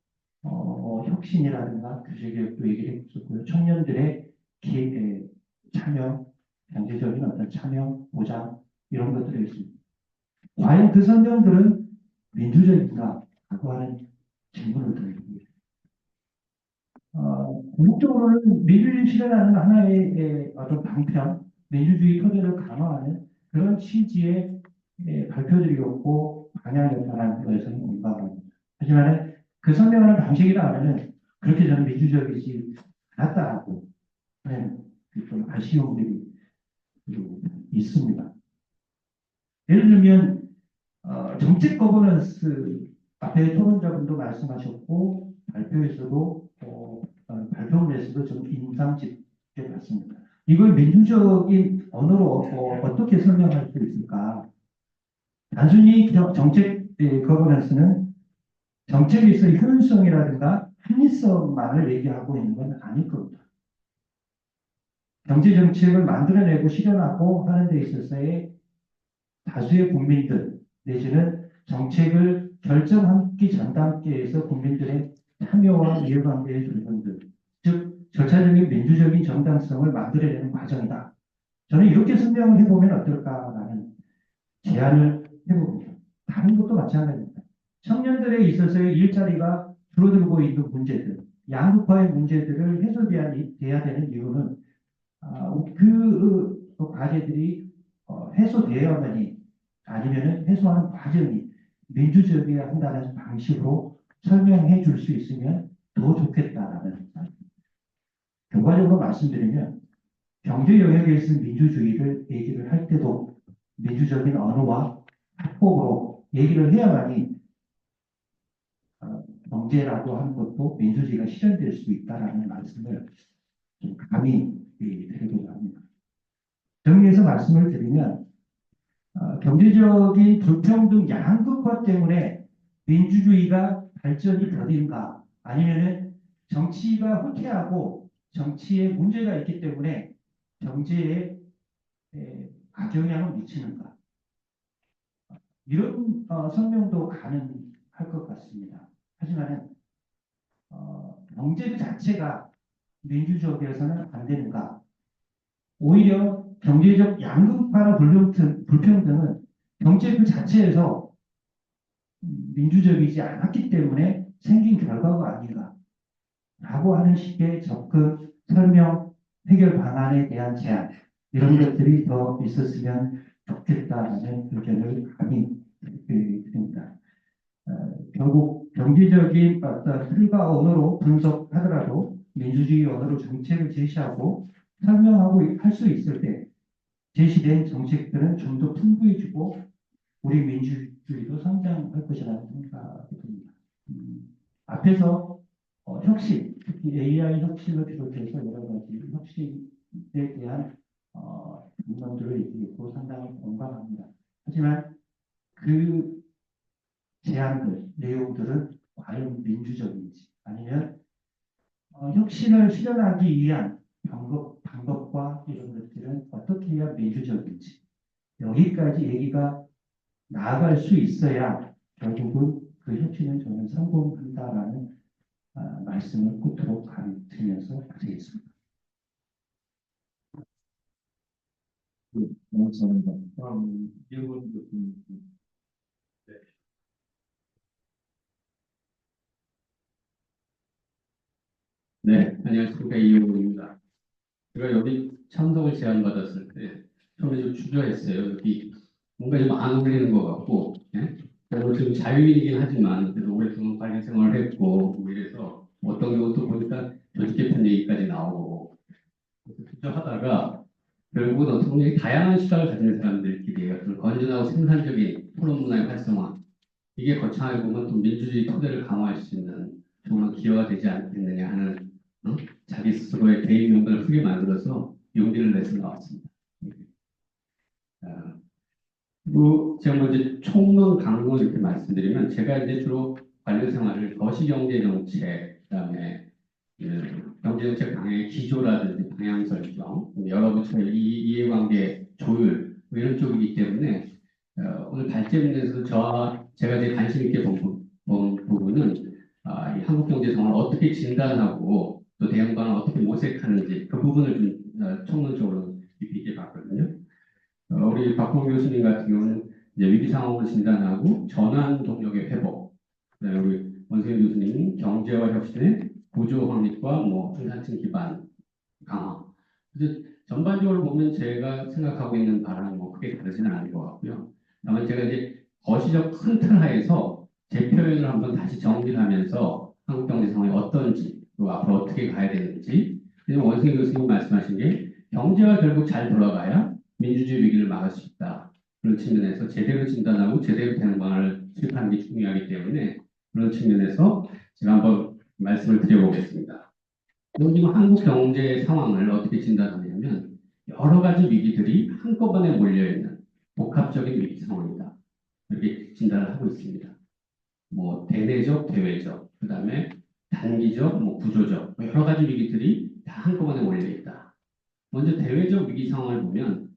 혁신이라든가 규제개혁도 얘기를 해주셨고요. 청년들의 참여, 경제적인 어떤 참여, 보장 이런 것들이 있습니다. 과연 그 설명들은 민주적인가라고 하는 질문을 드립니다. 궁극적으로는 민주주의 실현하는 하나의 어떤 방편, 민주주의 토대를 강화하는 그런 취지의 발표들이었고 방향이었다는 것에서는 공감합니다. 하지만 그 설명하는 방식이라면 그렇게 저는 민주적이지 않았다고 하는 좀 아쉬움들이 있습니다. 예를 들면 정책 거버넌스 앞에 토론자분도 말씀하셨고 발표에서도 발표문에서도 좀 인상 깊게 봤습니다. 이걸 민주적인 언어로 어떻게 설명할 수 있을까? 단순히 정책 거버넌스는 정책에 있어의 효율성이라든가 합리성만을 얘기하고 있는 건 아닐 겁니다. 경제 정책을 만들어내고 실현하고 하는 데 있어서의 다수의 국민들 내지는 정책을 결정하기 전 단계에서 국민들의 참여와 이해관계의 조건들, 즉 절차적인 민주적인 정당성을 만들어내는 과정이다. 저는 이렇게 설명을 해보면 어떨까라는 제안을 해봅니다. 다른 것도 마찬가지입니다. 청년들에 있어서의 일자리가 줄어들고 있는 문제들, 양극화의 문제들을 해소돼야 되는 이유는 그 과제들이 해소되어야만이 아니면은 해소하는 과정이 민주적이어야 한다는 방식으로 설명해 줄 수 있으면 더 좋겠다라는 결과적으로 말씀드리면 경제 영역에 있는 민주주의를 얘기를 할 때도 민주적인 언어와 합법으로 얘기를 해야만이 경제라고 하는 것도 민주주의가 실현될 수 있다라는 말씀을 좀 감히 드리고자 합니다. 정리해서 말씀을 드리면 경제적인 불평등 양극화 때문에 민주주의가 발전이 더딘가 아니면은 정치가 후퇴하고 정치에 문제가 있기 때문에 경제에 악영향을 미치는가 이런 설명도 가능할 것 같습니다. 하지만 경제 그 자체가 민주주의에서는 안 되는가? 오히려 경제적 양극화나 불평등은 경제 그 자체에서 민주적이지 않았기 때문에 생긴 결과가 아닌가? 라고 하는 식의 접근, 설명, 해결 방안에 대한 제안 이런 것들이 더 있었으면 좋겠다는 의견을 감히 드립니다. 결국 경제적인 어떤 틀과 언어로 분석하더라도 민주주의 언어로 정책을 제시하고 설명하고 할 수 있을 때 제시된 정책들은 좀 더 풍부해지고 우리 민주주의도 성장할 것이라는 생각이 듭니다. 앞에서 혁신, 특히 AI 혁신을 비롯해서 여러 가지 혁신에 대한 문건들을 얘기했고 상당히 공감합니다. 하지만 그 제안들, 내용들은 과연 민주적인지 아니면 혁신을 실현하기 위한 방법과 이런 것들은 어떻게 해야 민주적인지 여기까지 얘기가 나아갈 수 있어야 결국은 그 혁신은 저는 성공한다라는 말씀을 끝으로 드리면서 마치겠습니다. 감사합니다. 다음 이영훈 교수님. 네, 안녕하십니까. 이용우입니다. 제가 여기 참석을 제안받았을 때 처음에 좀 주저했어요. 여기 뭔가 좀 안 어울리는 것 같고, 예? 저는 지금 자유인이긴 하지만 그래도 오랫동안 관리 생활을 했고, 뭐 이래서 어떤 경우도 보니까 조직 개편 얘기까지 나오고, 그래서 주저하다가 결국은 어떤 분이 다양한 시각을 가진 사람들끼리 어떤 건전하고 생산적인 토론 문화의 활성화, 이게 거창하게 보면 또 민주주의 토대를 강화할 수 있는 좋은 기회가 되지 않겠느냐 하는 자기 스스로의 개인 용기를 크게 만들어서 용기를 내서 나왔습니다. 제가 먼저 총론 강론 이렇게 말씀드리면 제가 이제 주로 관련 생활을 거시경제정책, 그다음에 경제정책 방향의 기조라든지 방향 설정, 여러 부처의 이해관계 조율 뭐 이런 쪽이기 때문에 오늘 발제문에서 제가 이제 관심 있게 본 부분은 이 한국 경제 상황을 어떻게 진단하고 또 대응방을 어떻게 모색하는지 그 부분을 좀 총론적으로 깊이 있게 봤거든요. 우리 박홍 교수님 같은 경우는 이제 위기 상황을 진단하고 전환 동력의 회복, 그다음에 우리 원세윤 교수님은 경제와 혁신의 구조 확립과 뭐 중산층 기반 강화. 그래서 전반적으로 보면 제가 생각하고 있는 바람은 뭐 크게 다르지는 않은 것 같고요. 다만 제가 이제 거시적 큰 틀 하에서 제 표현을 한번 다시 정리하면서 한국 경제 상황이 어떤지 또 앞으로 어떻게 가야 되는지. 그리고 원세윤 교수님 말씀하신 게 경제가 결국 잘 돌아가야 민주주의 위기를 막을 수 있다. 그런 측면에서 제대로 진단하고 제대로 되는 방안을 수립하는 게 중요하기 때문에 그런 측면에서 제가 한번 말씀을 드려보겠습니다. 지금 한국 경제 상황을 어떻게 진단하냐면 여러 가지 위기들이 한꺼번에 몰려있는 복합적인 위기 상황이다. 이렇게 진단을 하고 있습니다. 뭐 대내적, 대외적, 그 다음에 단기적, 뭐 구조적 여러 가지 위기들이 다 한꺼번에 몰려있다. 먼저 대외적 위기 상황을 보면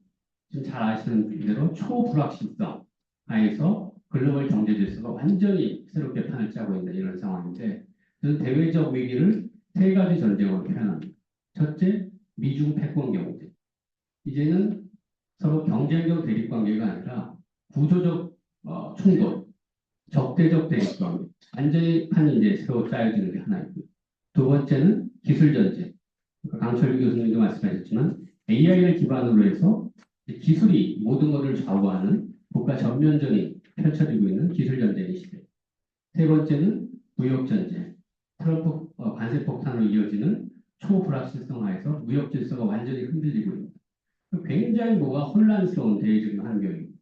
지금 잘 아시는 대로 초불확실성 하에서 글로벌 경제 질서가 완전히 새롭게 판을 짜고 있는 이런 상황인데 저는 대외적 위기를 세 가지 전쟁으로 표현합니다. 첫째, 미중 패권 경제. 이제는 서로 경쟁적 대립 관계가 아니라 구조적 충돌, 적대적 대립 관계. 완전히 판이 이제 새로 짜여지는 게 하나 있고요. 두 번째는 기술 전쟁. 강철규 교수님도 말씀하셨지만 AI를 기반으로 해서 기술이 모든 것을 좌우하는 국가 전면전이 펼쳐지고 있는 기술 전쟁의 시대. 세 번째는 무역 전쟁. 트럼프 관세 폭탄으로 이어지는 초불확실성화에서 무역 질서가 완전히 흔들리고 있습니다. 굉장히 뭐가 혼란스러운 대외적인 환경입니다.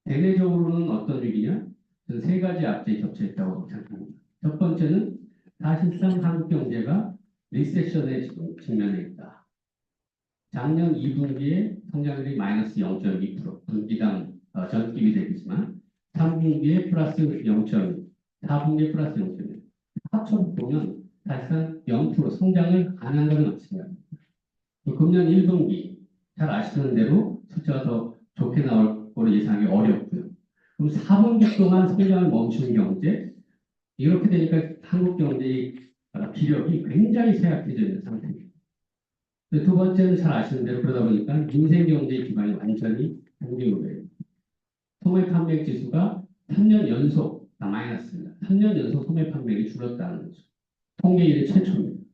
대내적으로는 어떤 위기냐? 저는 세 가지 앞뒤에 겹쳐 있다고 생각합니다. 첫 번째는 사실상 한국 경제가 리세션에 지금 직면해 있다. 작년 2분기에 성장률이 마이너스 0.2%, 분기당 전기비 대비지만 3분기에 플러스 0.2, 4분기에 플러스 0.1. 합쳐서 보면 사실상 0% 성장을 안 한 것은 없습니다. 금년 1분기 잘 아시는 대로 숫자가 더 좋게 나올 거로 예상하기 어렵고요. 그럼 4분기 동안 성장을 멈춘 경제, 이렇게 되니까 한국 경제의 기력이 굉장히 쇠약해져 있는 상태입니다. 두 번째는 잘 아시는 대로 그러다 보니까 민생 경제의 기반이 완전히 단계로돼요. 소매 판매 지수가 3년 연속 마이너스입니다. 3년 연속 소매 판매액이 줄었다는 거죠. 통계 이래 최초입니다.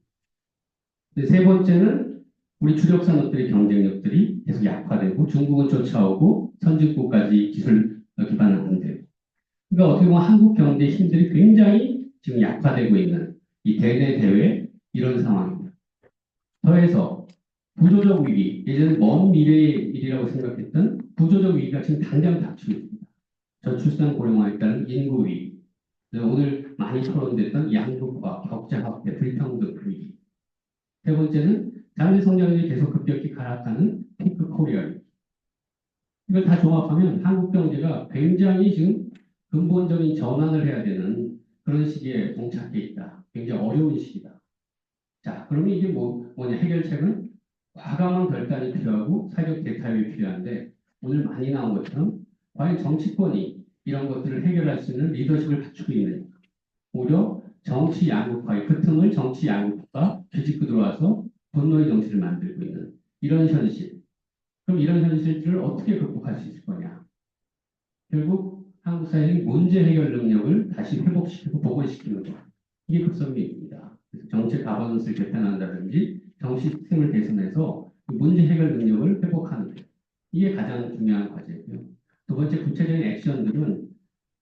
세 번째는 우리 주력 산업들의 경쟁력들이 계속 약화되고 중국은 쫓아오고 선진국까지 기술 기반은 안 되고. 그러니까 어떻게 보면 한국 경제 힘들이 굉장히 지금 약화되고 있는 이 대내 대외 이런 상황입니다. 더해서 구조적 위기, 예전에 먼 미래의 일이라고 생각했던 구조적 위기가 지금 당장 닥치고 있습니다. 저출산 고령화에 따른 인구 위기, 오늘 많이 토론됐던 양극화, 격차 확대, 불평등 위기. 세 번째는 장래 성장률이 계속 급격히 하락하는 피크 코리아 위기. 이걸 다 종합하면 한국 경제가 굉장히 지금 근본적인 전환을 해야 되는 그런 시기에 봉착해 있다. 굉장히 어려운 시기다. 자, 그러면 이게 뭐냐 해결책은 과감한 결단이 필요하고 사회적 대타협이 필요한데 오늘 많이 나온 것처럼 과연 정치권이 이런 것들을 해결할 수 있는 리더십을 갖추고 있느냐. 오히려 정치 양극화의 그 틈을 정치 양극화가 뒤집고 들어와서 분노의 정치를 만들고 있는 이런 현실. 그럼 이런 현실들을 어떻게 극복할 수 있을 거냐. 결국 한국 사회의 문제 해결 능력을 다시 회복시키고 복원시키는 것. 이게 급선무입니다. 그래서 정책 가버넌스를 개편한다든지 정치 시스템을 개선해서 문제 해결 능력을 회복하는 것. 이게 가장 중요한 과제고요. 두 번째 구체적인 액션들은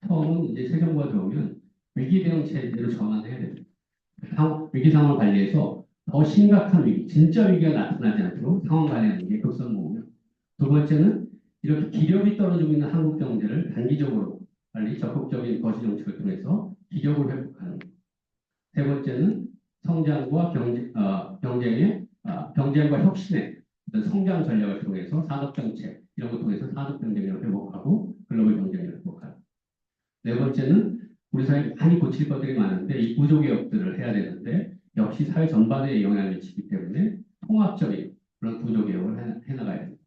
처음은 이제 새 정부가 들어오면 위기 대응 체제로 전환해야 됩니다. 위기 상황 관리에서 더 심각한 위기, 진짜 위기가 나타나지 않도록 상황 관리하는 게 급선무고요. 두 번째는 이렇게 기력이 떨어지고 있는 한국 경제를 단기적으로 빨리 적극적인 거시 정책을 통해서 기력을 회복하는 것. 세 번째는 성장과 경쟁과 혁신의 어떤 성장 전략을 통해서 산업 정책 이런 걸 통해서 산업 경쟁력을 회복하고 글로벌 경쟁력을 회복하는. 네 번째는 우리 사회에 많이 고칠 것들이 많은데 이 구조 개혁들을 해야 되는데 역시 사회 전반에 영향을 미치기 때문에 통합적인 그런 구조 개혁을 해나가야 됩니다.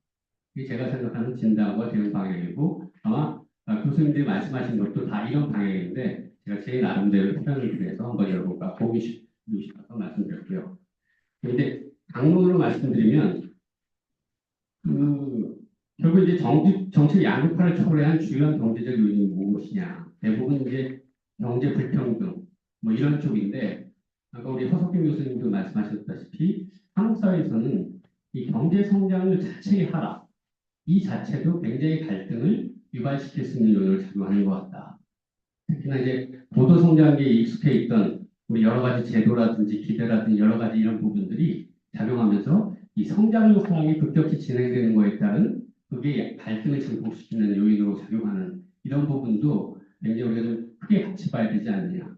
이게 제가 생각하는 진단과 대응 방향이고 아마 교수님들이 말씀하신 것도 다 이런 방향인데 제가 제 나름대로 표현을 위해서 한번 여러분과 보기 싶어서 말씀드렸고요. 그런데 강론으로 말씀드리면 결국 이제 정치 양극화를 초래한 주요한 경제적 요인이 무엇이냐. 대부분 이제 경제 불평등 뭐 이런 쪽인데 아까 우리 허석균 교수님도 말씀하셨다시피 한국 사회에서는 이 경제 성장률 자체의 하락 이 자체도 굉장히 갈등을 유발시킬 수 있는 요인을 작용하는 것 같다. 특히나 이제 고도 성장기에 익숙해 있던 우리 여러 가지 제도라든지 기대라든지 여러 가지 이런 부분들이 작용하면서 이 성장률 하락이 급격히 진행되는 것에 따른 그게 갈등을 증폭시키는 요인으로 작용하는 이런 부분도 굉장히 우리가 좀 크게 같이 봐야 되지 않느냐.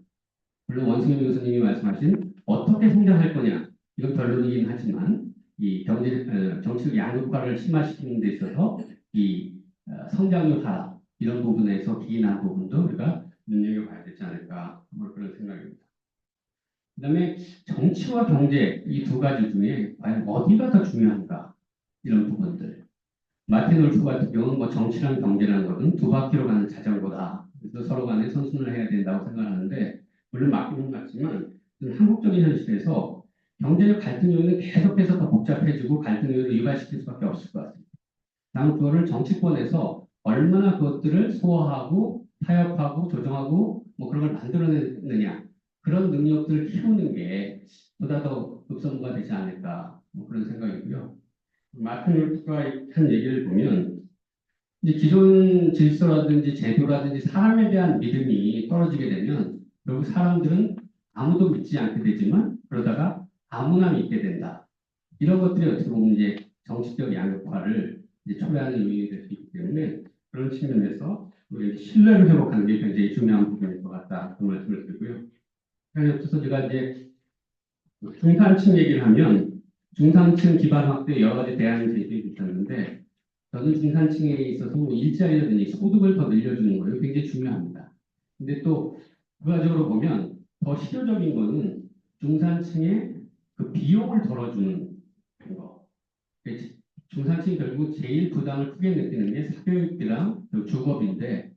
물론 원승민 교수님이 말씀하신 어떻게 성장할 거냐 이건 결론이긴 하지만 이 정치적 양극화를 심화시키는 데 있어서 이 성장률 하락 이런 부분에서 기인한 부분도 우리가 눈여겨봐야 되지 않을까 뭐 그런 생각입니다. 그다음에 정치와 경제 이 두 가지 중에 과연 어디가 더 중요한가 이런 부분들. 마틴 울프 같은 경우는 뭐 정치랑 경제라는 것은 두 바퀴로 가는 자전거다. 그래서 서로 간에 선순을 해야 된다고 생각하는데 물론 맞기는 맞지만 한국적인 현실에서 경제적 갈등 요인은 계속해서 더 복잡해지고 갈등 요인을 유발시킬 수밖에 없을 것 같습니다. 다음 그거를 정치권에서 얼마나 그것들을 소화하고 타협하고 조정하고 뭐 그런 걸 만들어내느냐 그런 능력들을 키우는 게 보다 더 급선무가 되지 않을까 뭐 그런 생각이고요. 마틴 울프가 한 얘기를 보면 이제 기존 질서라든지 제도라든지 사람에 대한 믿음이 떨어지게 되면 결국 사람들은 아무도 믿지 않게 되지만 그러다가 아무나 믿게 된다. 이런 것들이 어떻게 보면 이제 정치적 양극화를 이제 초래하는 요인이 될 수 있기 때문에 그런 측면에서 우리 신뢰를 회복하는 게 굉장히 중요한 부분일 것 같다. 그런 말씀을 드리고요. 그래서 제가 이제 중산층 얘기를 하면 중산층 기반 확대 여러 가지 대안 제시해 주셨는데 저는 중산층에 있어서 뭐 일자리라든지 소득을 더 늘려주는 거예요. 굉장히 중요합니다. 근데 또 부가적으로 보면 더 실효적인 거는 중산층의 그 비용을 덜어주는 거. 중산층이 결국 제일 부담을 크게 느끼는 게 사교육비랑 주거비인데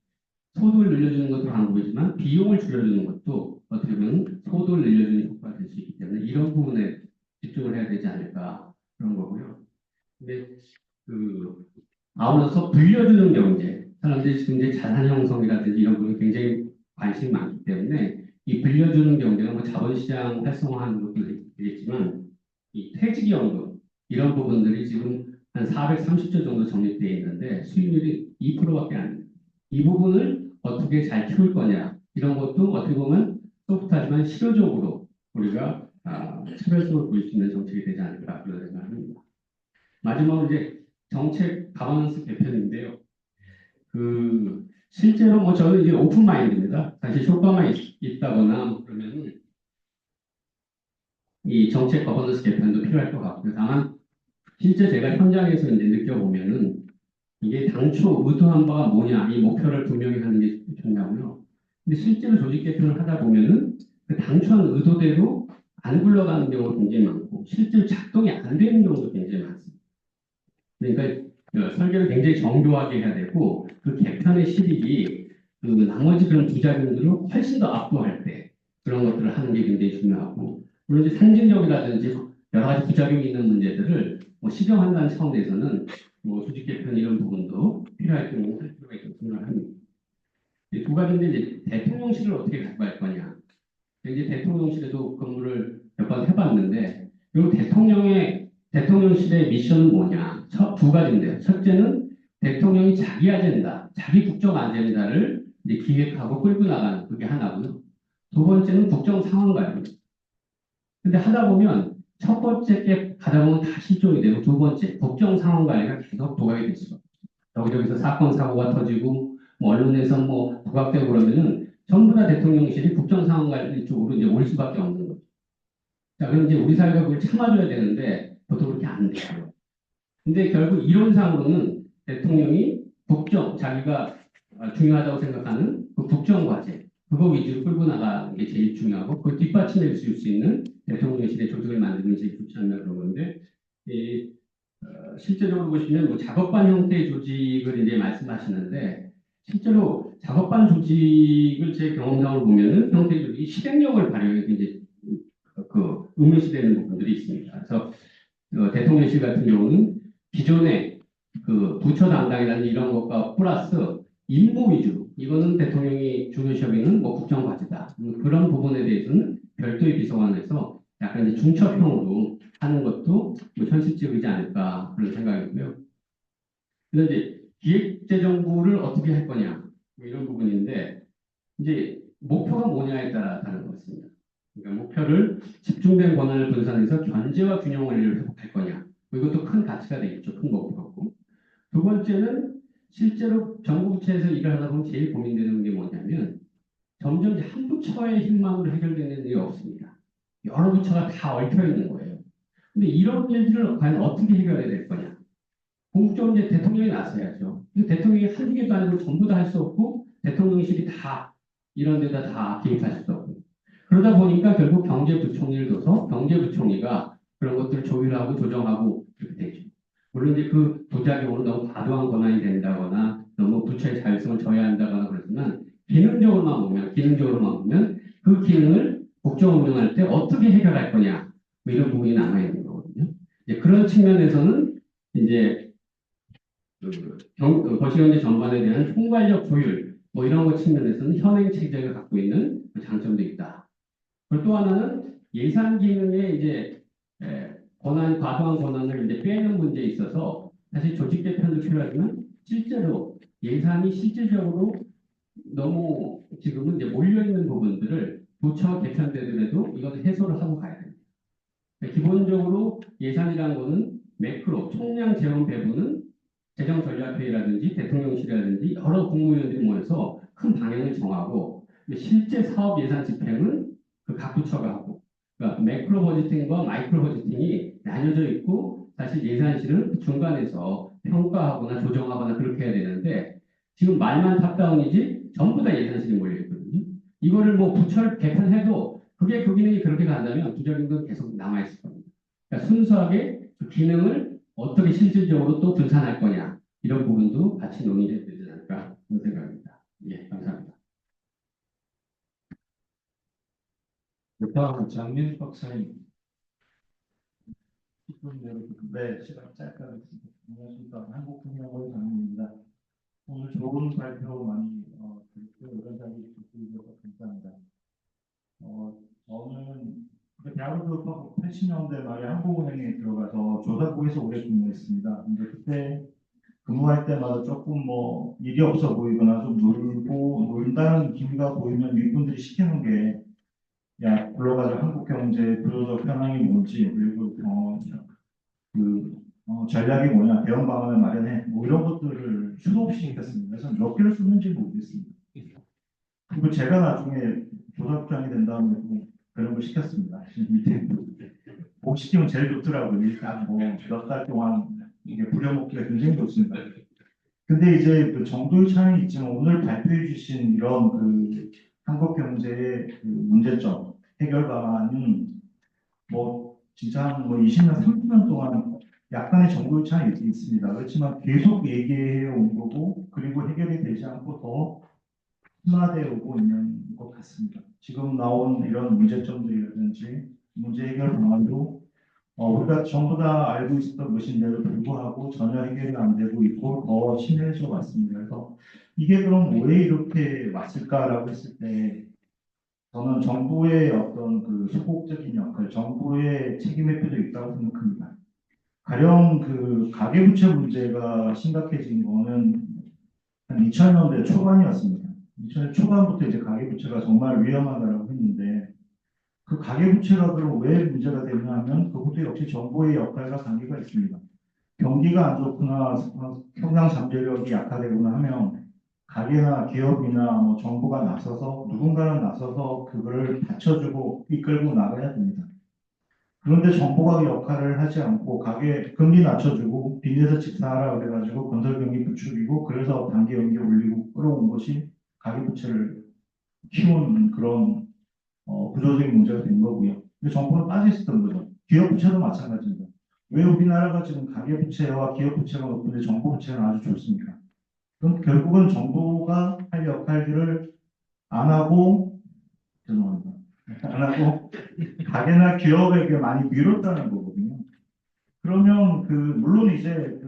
소득을 늘려주는 것도 방법이지만 비용을 줄여주는 것도 어떻게 보면 소득을 늘려주는 효과가 될 수 있기 때문에 이런 부분에 집중을 해야 되지 않을까 그런 거고요. 근데 그 아울러서 불려주는 경제, 사람들이 지금 이제 자산 형성이라든지 이런 부분에 굉장히 관심이 많기 때문에 이 불려주는 경제가 뭐 자본시장 활성화하는 것도 되겠지만 이 퇴직연금 이런 부분들이 지금 한 430조 정도 적립되어 있는데 수익률이 2%밖에 안 돼요. 이 부분을 어떻게 잘 키울 거냐 이런 것도 어떻게 보면 소프트하지만 실효적으로 우리가 차별성을 보일 수 있는 정책이 되지 않을까 그런 생각을 합니다. 마지막으로 이제 정책 가버넌스 개편인데요. 그 실제로 뭐 저는 이제 오픈 마인드입니다. 사실 효과만 있다거나 뭐 그러면은 이 정책 거버넌스 개편도 필요할 것 같고요. 다만 실제 제가 현장에서 이제 느껴보면은 이게 당초 의도한 바가 뭐냐 이 목표를 분명히 하는 게 중요하고요. 근데 실제로 조직 개편을 하다 보면은 그 당초 한 의도대로 안 굴러가는 경우가 굉장히 많고 실제로 작동이 안 되는 경우도 굉장히 많습니다. 그러니까 설계를 굉장히 정교하게 해야 되고 그 개편의 실익이 그 나머지 그런 부작용들을 훨씬 더 압도할 때 그런 것들을 하는 게 굉장히 중요하고 물론 이제 상징력이라든지 여러 가지 부작용이 있는 문제들을 뭐 시정한다는 차원에서는 뭐 조직 개편 이런 부분도 필요할 경우 할 필요가 있다고 생각을 합니다. 이 두 가지인데 이제 대통령실을 어떻게 갖고 갈 거냐. 이제 대통령실에도 근무를 몇 번 해봤는데 이 대통령실의 미션은 뭐냐? 두 가지인데요. 첫째는 대통령이 자기 아젠다, 자기 국정 아젠다를 이제 기획하고 끌고 나가는 그게 하나고요. 두 번째는 국정 상황관리. 근데 하다 보면 첫 번째 게 가다 보면 다 실종이 되고 두 번째 국정 상황관리가 계속 도각이 됐어. 여기저기서 사건 사고가 터지고 뭐 언론에서 뭐 부각되고 그러면은 전부 다 대통령실이 국정 상황관리 쪽으로 이제 올 수밖에 없는 거죠. 자, 그럼 이제 우리 사회가 그걸 참아줘야 되는데 보통 그렇게 안 돼요. 근데 결국 이론상으로는 대통령이 자기가 중요하다고 생각하는 그 국정 과제, 그거 위주로 끌고 나가는 게 제일 중요하고, 그걸 뒷받침해 줄 수 있는 대통령실의 조직을 만드는 게 제일 좋지 않나 그런 건데, 실제적으로 보시면 뭐 작업반 형태의 조직을 이제 말씀하시는데, 실제로 작업반 조직을 제 경험상으로 보면은 형태의 조직이 실행력을 발휘하는 게 이제 의무시되는 부분들이 있습니다. 그래서 대통령실 같은 경우는 기존의 그 부처 담당이라는 이런 것과 플러스 임무 위주, 이거는 대통령이 중요시 여기는 뭐 국정 과제다. 그런 부분에 대해서는 별도의 비서관에서 약간 이제 중첩형으로 하는 것도 뭐 현실적이지 않을까 그런 생각이고요. 그런데 이제 기획재정부를 어떻게 할 거냐 뭐 이런 부분인데 이제 목표가 뭐냐에 따라 다른 것 같습니다. 그러니까 목표를 집중된 권한을 분산해서 견제와 균형 원리를 회복할 거냐. 뭐 이것도 큰 가치가 되겠죠. 큰 목표고. 두 번째는 실제로 정부 부처에서 일을 하다 보면 제일 고민되는 게 뭐냐면 점점 이제 한 부처의 힘만으로 해결되는 일이 없습니다. 여러 부처가 다 얽혀 있는 거예요. 근데 이런 일들을 과연 어떻게 해결해야 될 거냐. 궁극적으로 이제 대통령이 나서야죠. 근데 대통령이 한 개도 아니고 전부 다 할 수 없고 대통령실이 다 이런 데다 다 개입할 수 없고. 그러다 보니까 결국 경제부총리를 둬서 경제부총리가 그런 것들을 조율하고 조정하고 이렇게 되죠. 물론 이제 그 부작용으로 너무 과도한 권한이 된다거나 너무 부처의 자율성을 저해한다거나 그렇지만 기능적으로만 보면 그 기능을 국정 운영할 때 어떻게 해결할 거냐 뭐 이런 부분이 남아있는 거거든요. 이제 그런 측면에서는 이제 거시경제 전반에 대한 총괄적 조율 뭐 이런 것 측면에서는 현행 체제가 갖고 있는 장점도 있다. 그리고 또 하나는 예산 기능에 이제 과도한 권한을 이제 빼는 문제에 있어서 사실 조직 개편도 필요하지만 실제로 예산이 실질적으로 너무 지금은 이제 몰려 있는 부분들을 부처 개편되더라도 이것을 해소를 하고 가야 됩니다. 기본적으로 예산이라는 거는 매크로 총량 재원 배분은 재정전략회의라든지 대통령실이라든지 여러 국무위원들이 모여서 큰 방향을 정하고 실제 사업 예산 집행은 그 각 부처가 하고 그러니까 매크로 버지팅과 마이크로 버지팅이 나뉘어져 있고 사실 예산실은 그 중간에서 평가하거나 조정하거나 그렇게 해야 되는데 지금 말만 탑다운이지 전부 다 예산실이 몰려 있거든요. 이거를 뭐 부처를 개편해도 그게 그 기능이 그렇게 간다면 부적인 건 계속 남아 있을 겁니다. 그러니까 순수하게 그 기능을 어떻게 실질적으로 또 분산할 거냐 이런 부분도 같이 논의해야 되지 않을까 그런 생각입니다. 예, 감사합니다. 다음 장민 박사님. 네, 시간 짧게 하겠습니다. 안녕하십니까. 한국통역의 장입니다. 오늘 좋은 발표 많이 드리고 이런 자리 주셔서 감사합니다. 저는 대학을 졸업하고 80년대 말에 한국은행에 들어가서 조사국에서 오래 근무했습니다. 근데 그때 근무할 때마다 조금 뭐 일이 없어 보이거나 좀 놀다는 기미가 보이면 윗분들이 시키는 게 야, 불러가지고 한국 경제 구조적 현황이 뭔지 그리고 전략이 뭐냐, 대응 방안을 마련해, 뭐 이런 것들을 수도 없이 시켰습니다. 그래서 몇 개를 썼는지 모르겠습니다. 그리고 제가 나중에 조사국장이 된 다음에 그런 걸 시켰습니다. 밑에 복 시키면 제일 좋더라고요. 일단 뭐 몇 달 동안 이게 부려먹기가 굉장히 좋습니다. 근데 이제 그 정도의 차이는 있지만 오늘 발표해 주신 이런 그 한국 경제의 그 문제점 해결 방안은 뭐 진짜 한 뭐 20년, 30년 동안 약간의 정도의 차이 있습니다. 그렇지만 계속 얘기해 온 거고 그리고 해결이 되지 않고 더 심화되어 오고 있는 것 같습니다. 지금 나온 이런 문제점들이라든지 문제 해결 방안도 우리가 전부 다 알고 있었던 것인데도 불구하고 전혀 해결이 안 되고 있고 더 심해져 왔습니다. 그래서 이게 그럼 왜 이렇게 왔을까라고 했을 때 저는 정부의 어떤 그 소극적인 역할, 정부의 책임의 표도 있다고 생각합니다. 가령 그 가계부채 문제가 심각해진 거는 한 2000년대 초반이었습니다. 2000년 초반부터 이제 가계부채가 정말 위험하다고 했는데 그 가계부채가 그럼 왜 문제가 되냐 하면 그것도 역시 정부의 역할과 관계가 있습니다. 경기가 안 좋거나 성장 잠재력이 약화되거나 하면 가게나 기업이나 뭐 정부가 나서서 누군가는 나서서 그걸 받쳐주고 이끌고 나가야 됩니다. 그런데 정부가 그 역할을 하지 않고 가게 금리 낮춰주고 빚내서 집사하라 그래가지고 건설 경기 부추기고 그래서 단기 연기 올리고 끌어온 것이 가계부채를 키운 그런 구조적인 문제가 된 거고요. 근데 정부는 빠져 있었던 거죠. 기업 부채도 마찬가지입니다. 왜 우리나라가 지금 가계 부채와 기업 부채가 높은데 정부 부채는 아주 좋습니까? 그럼 결국은 정부가 할 역할들을 안 하고 죄송합니다. 안 하고 가게나 기업에게 많이 미뤘다는 거거든요. 그러면 물론 이제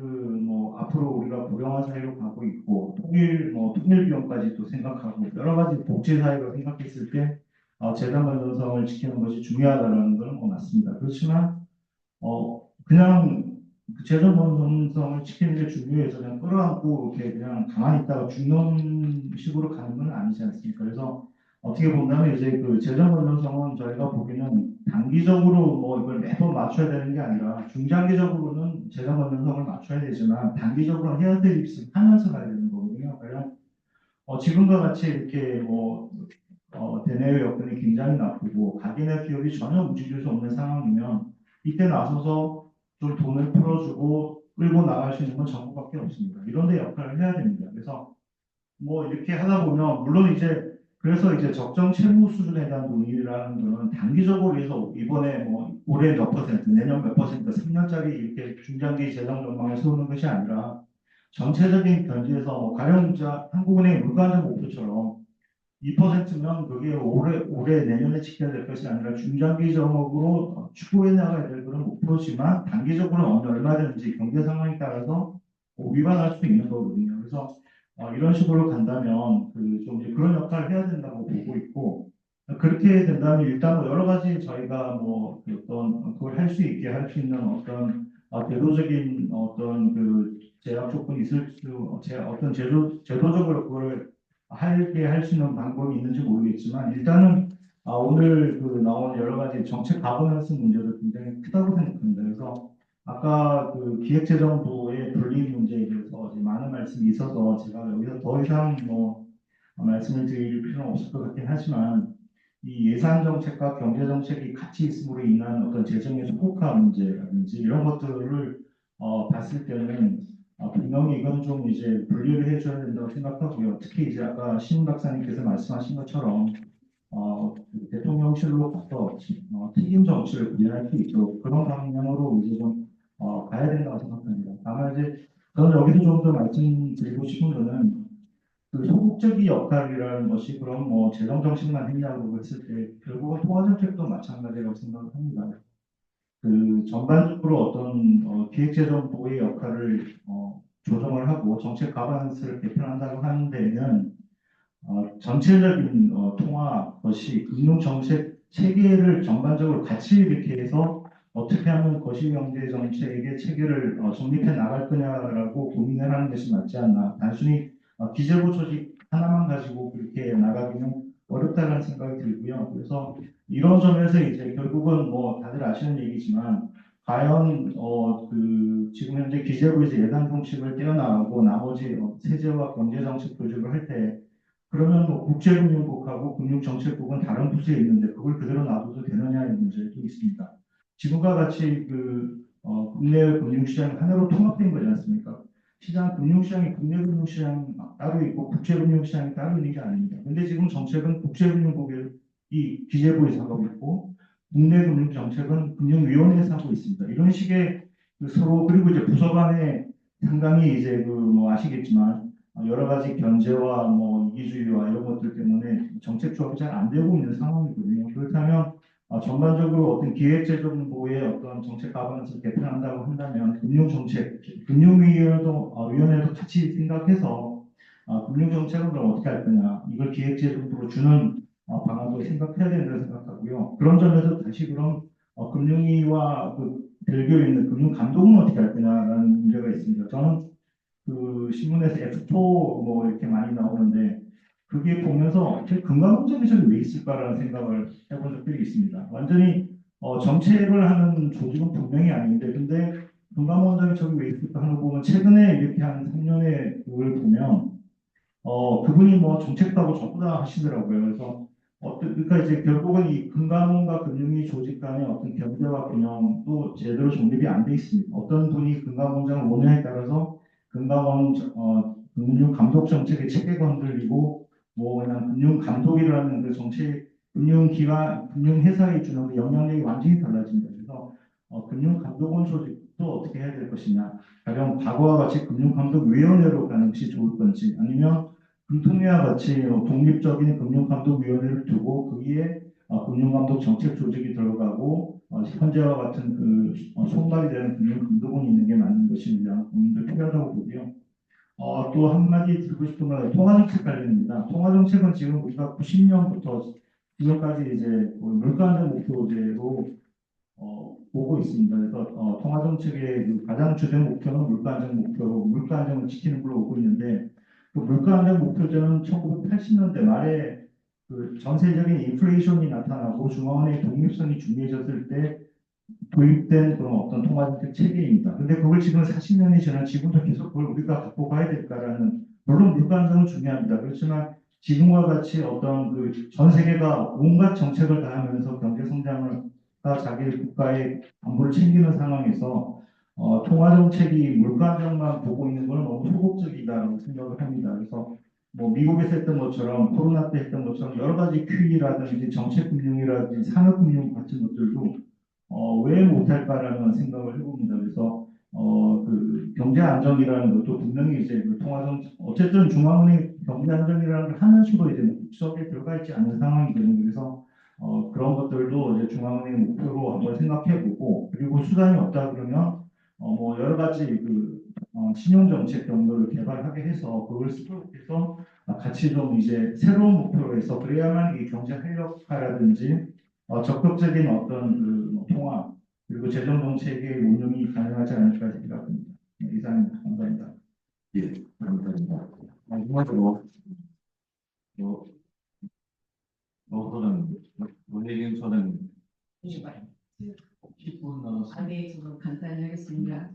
뭐 앞으로 우리가 고령화 사회로 가고 있고 통일 비용까지 또 생각하고 여러 가지 복지 사회로 생각했을 때 재단 건전성을 지키는 것이 중요하다는 것은 맞습니다. 그렇지만 그냥 그 재정 건전성을 지키는 게 중요해서 그냥 끌어안고 이렇게 그냥 가만히 있다가 죽는 식으로 가는 건 아니지 않습니까? 그래서 어떻게 본다면 이제 그 재정 건전성은 저희가 보기에는 단기적으로 뭐 이걸 매번 맞춰야 되는 게 아니라 중장기적으로는 재정 건전성을 맞춰야 되지만 단기적으로 해야 될 일을 하면서 가야 되는 거거든요. 그래서 지금과 같이 이렇게 대내외 여건이 굉장히 나쁘고 가게나 기업이 전혀 움직일 수 없는 상황이면 이때 나서서 좀 돈을 풀어주고 끌고 나갈 수 있는 건 정부밖에 없습니다. 이런 데 역할을 해야 됩니다. 그래서 뭐 이렇게 하다 보면 물론 이제 그래서 이제 적정 채무 수준에 대한 논의라는 거는 단기적으로 해서 이번에 뭐 올해 몇 퍼센트, 내년 몇 퍼센트, 3년짜리 이렇게 중장기 재정 전망을 세우는 것이 아니라 전체적인 견지에서 가령 한국은행 물가안정 목표처럼 2%면 그게 올해 내년에 지켜야 될 것이 아니라 중장기적으로 추구해 나가야 될 그런 목표지만 단기적으로 얼마든지 경제 상황에 따라서 위반할 수 있는 거거든요. 그래서 이런 식으로 간다면 좀 이제 그런 역할을 해야 된다고 보고 있고 그렇게 된다면 일단 뭐 여러 가지 저희가 뭐 어떤 그걸 할 수 있게 할 수 있는 어떤 제도적인 어떤 제약 조건이 있을 어떤 제도적으로 그걸 할 수 있는 방법이 있는지 모르겠지만 일단은 오늘 나온 여러 가지 정책 가버넌스 문제도 굉장히 크다고 생각합니다. 그래서 아까 기획재정부의 분리 문제에 대해서 이제 많은 말씀이 있어서 제가 여기서 더 이상 말씀을 드릴 필요는 없을 것 같긴 하지만 이 예산 정책과 경제 정책이 같이 있음으로 인한 어떤 재정의 소극화 문제라든지 이런 것들을 봤을 때는 분명히 이건 좀 이제 분리를 해줘야 된다고 생각하고요. 특히 이제 아까 신 박사님께서 말씀하신 것처럼 대통령실로 가서 책임 정치를 구현할 수 있도록 그런 방향으로 이제 좀 가야 된다고 생각합니다. 다만 이제 저는 여기서 좀 더 말씀드리고 싶은 거는 소극적인 역할이라는 것이 그럼 재정 정책만 했냐고 했을 때 결국은 통화 정책도 마찬가지라고 생각을 합니다. 전반적으로 어떤 기획재정부의 역할을 조정을 하고 정책 가반스를 개편한다고 하는 데에는 전체적인 통화 것이 금융 정책 체계를 전반적으로 같이 이렇게 해서 어떻게 하면 거시경제 정책의 체계를 정립해 나갈 거냐라고 고민을 하는 것이 맞지 않나. 단순히 기재부 조직 하나만 가지고 그렇게 나가기는 어렵다는 생각이 들고요. 그래서 이런 점에서 이제 결국은 다들 아시는 얘기지만 과연 지금 현재 기재부에서 예산 정책을 떼어나가고 나머지 세제와 경제 정책 조직을 할 때 그러면 국제금융국하고 금융정책국은 다른 부서에 있는데 그걸 그대로 놔둬도 되느냐의 문제도 있습니다. 지금과 같이 국내 금융시장이 하나로 통합된 거지 않습니까? 금융시장이 국내 금융시장 따로 있고 국제금융시장이 따로 있는 게 아닙니다. 근데 지금 정책은 국제금융국이 기재부에서 하고 있고 국내 금융정책은 금융위원회에서 하고 있습니다. 이런 식의 서로 그리고 이제 부서 간에 상당히 이제 아시겠지만 여러 가지 견제와 이기주의와 이런 것들 때문에 정책 조합이 잘 안 되고 있는 상황이거든요. 그렇다면 전반적으로 어떤 기획재정부의 어떤 정책 가반을 개편한다고 한다면 금융정책, 위원회도 같이 생각해서 금융정책은 그럼 어떻게 할 거냐 이걸 기획재정부로 주는 방안도 생각해야 된다고 생각하고요. 그런 점에서 다시 그럼 금융위와 별개로 있는 금융감독은 어떻게 할 거냐라는 문제가 있습니다. 저는 신문에서 F4 이렇게 많이 나오는데 그게 보면서 금감원장이 저기 왜 있을까라는 생각을 해본 적들이 있습니다. 완전히 정책을 하는 조직은 분명히 아닌데 근데 금감원장이 저기 왜 있을까 하는 거 보면 최근에 이렇게 한 3년의 그걸 보면 그분이 정책하고 전부 다 하시더라고요. 그래서 그러니까 이제 결국은 이 금감원과 금융위 조직 간의 어떤 경제와 균형도 제대로 정립이 안 돼 있습니다. 어떤 분이 금감원장을 오냐에 따라서 금감원 금융 감독 정책의 체계가 흔들리고 그냥 금융 감독이라는 그 정책 금융기관 금융회사에 주는 그 영향력이 완전히 달라집니다. 그래서 금융감독원 조직도 어떻게 해야 될 것이냐 가령 과거와 같이 금융감독위원회로 가는 것이 좋을 건지 아니면 금통위와 같이 독립적인 금융감독위원회를 두고 거기에 금융감독 정책 조직이 들어가고 현재와 같은 손발이 되는 금융감독원이 있는 게 맞는 것이냐 고민도 필요하다고 보고요. 또 한마디 드리고 싶은 건 통화정책 관련입니다. 통화정책은 지금 우리가 90년부터 지금까지 이제 물가 안정 목표제로 보고 있습니다. 그래서 통화정책의 가장 주된 목표는 물가 안정 목표로 물가 안정을 지키는 걸로 보고 있는데 그 물가 안정 목표제는 1980년대 말에 전세적인 인플레이션이 나타나고 중앙은행의 독립성이 중요해졌을 때 도입된 그런 어떤 통화정책 체계입니다. 근데 그걸 지금 40년이 지난 지금도 계속 그걸 우리가 갖고 가야 될까라는 물론 물가 안정은 중요합니다. 그렇지만 지금과 같이 어떤 전 세계가 온갖 정책을 다 하면서 경제 성장을 자기 국가의 안보를 챙기는 상황에서 통화 정책이 물가 안정만 보고 있는 건 너무 소극적이다라고 생각을 합니다. 그래서 미국에서 했던 것처럼 코로나 때 했던 것처럼 여러 가지 QE라든지 정책금융이라든지 산업금융 같은 것들도 왜 못할까라는 생각을 해봅니다. 그래서 경제 안정이라는 것도 분명히 이제 통화정 어쨌든 중앙은행 경제 안정이라는 걸 하면서도 이제 목적에 들어가 있지 않은 상황이거든요. 그래서 그런 것들도 이제 중앙은행 목표로 한번 생각해보고 그리고 수단이 없다 그러면 여러 가지 신용 정책 정도를 개발하게 해서 그걸 수립해서 같이 좀 이제 새로운 목표로 해서 그래야만 이 경제 활력화라든지 적극적인 어떤 통화 그리고 재정 정책의 운영이 가능하지 않을까 생각합니다. 이상입니다. 감사합니다. 예, 감사합니다. 마지막으로, 노선은 원래긴 저는 네, 10분 남았습니다. 네, 저도 간단히 하겠습니다.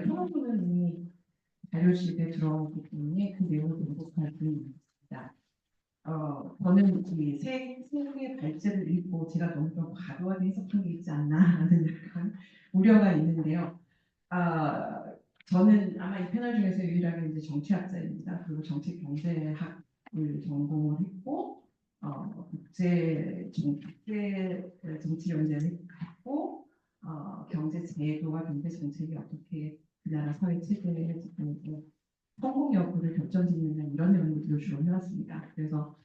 토론토는 이미 자료실에 들어오기 때문에 그 내용을 공급할 수는 있습니다. 저는 이세 개의 발제를 읽고 제가 너무 좀 과도하게 해석한 게 있지 않나 하는 약간 우려가 있는데요. 저는 아마 이 패널 중에서 유일하게 이제 정치학자입니다. 그리고 정치 경제학을 전공을 했고, 국제 정치 경제를 했고, 경제 제도와 경제 정책이 어떻게 그 나라 사회 체제에 성공 여부를 결정짓느냐 이런 내용들을 주로 해왔습니다. 그래서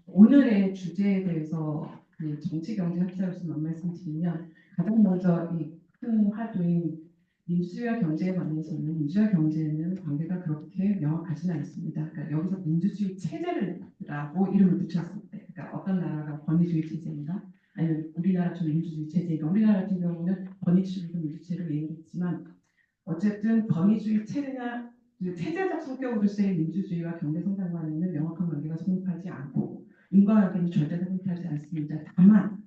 오늘의 주제에 대해서 그 정치 경제 학자로서 몇 말씀 드리면 가장 먼저 이 큰 화두인 민주주의와 경제에 관해서는 민주주의와 경제는 관계가 그렇게 명확하지는 않습니다. 그러니까 여기서 민주주의 체제라고 이름을 붙였을 때, 그러니까 어떤 나라가 권위주의 체제인가, 아니면 우리나라처럼 민주주의 체제인가. 우리나라 같은 경우는 권위주의도 민주체를 얘기했지만 어쨌든 권위주의 체제나 그 체제적 성격으로서의 민주주의와 경제 성장관계는 명확한 관계가 성립하지 않고 인과관계는 절대 성립하지 않습니다. 다만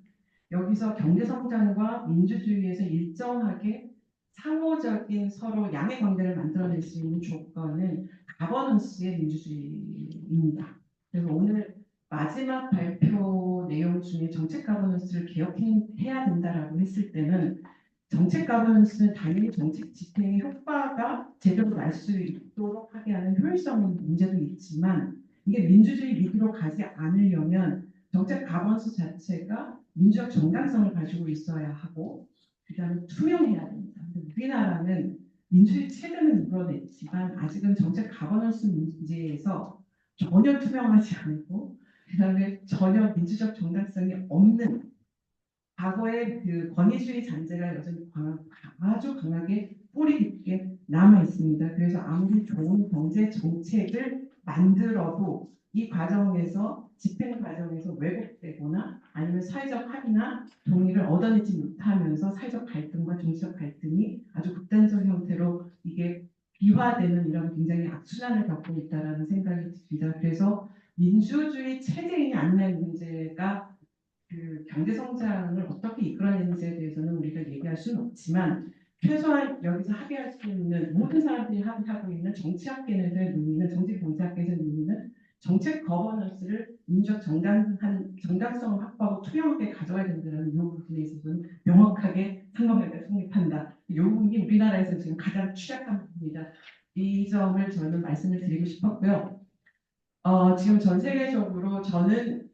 여기서 경제 성장과 민주주의에서 일정하게 상호적인 서로 양의 관계를 만들어낼 수 있는 조건은 가버넌스의 민주주의입니다. 그래서 오늘 마지막 발표 내용 중에 정책 가버넌스를 개혁해야 된다라고 했을 때는 정책 가버넌스는 당연히 정책 집행의 효과가 제대로 날 수 있도록 하게 하는 효율성 문제도 있지만 이게 민주주의 위기로 가지 않으려면 정책 가버넌스 자체가 민주적 정당성을 가지고 있어야 하고 그다음에 투명해야 됩니다. 근데 우리나라는 민주주의 체제는 이뤄냈지만 아직은 정책 가버넌스 문제에서 전혀 투명하지 않고 그다음에 전혀 민주적 정당성이 없는 과거의 그 권위주의 잔재가 여전히 아주 강하게 뿌리 깊게 남아 있습니다. 그래서 아무리 좋은 경제 정책을 만들어도 이 과정에서 집행 과정에서 왜곡되거나 아니면 사회적 합의나 동의를 얻어내지 못하면서 사회적 갈등과 정치적 갈등이 아주 극단적 형태로 이게 비화되는 이런 굉장히 악순환을 갖고 있다라는 생각이 듭니다. 그래서 민주주의 체제이냐 아니냐의 문제가 그 경제 성장을 어떻게 이끌어내는지에 대해서는 우리가 얘기할 수는 없지만 최소한 여기서 합의할 수 있는 모든 사람들이 합의하고 있는 정치학계에서의 논의는 정치경제학계에서의 논의는 정책 거버넌스를 민주적 정당성을 확보하고 투명하게 가져와야 된다는 이 부분에 있어서는 명확하게 상관관계가 성립한다. 이 부분이 우리나라에서 지금 가장 취약한 부분이다. 이 점을 저는 말씀을 드리고 싶었고요. 지금 전 세계적으로 저는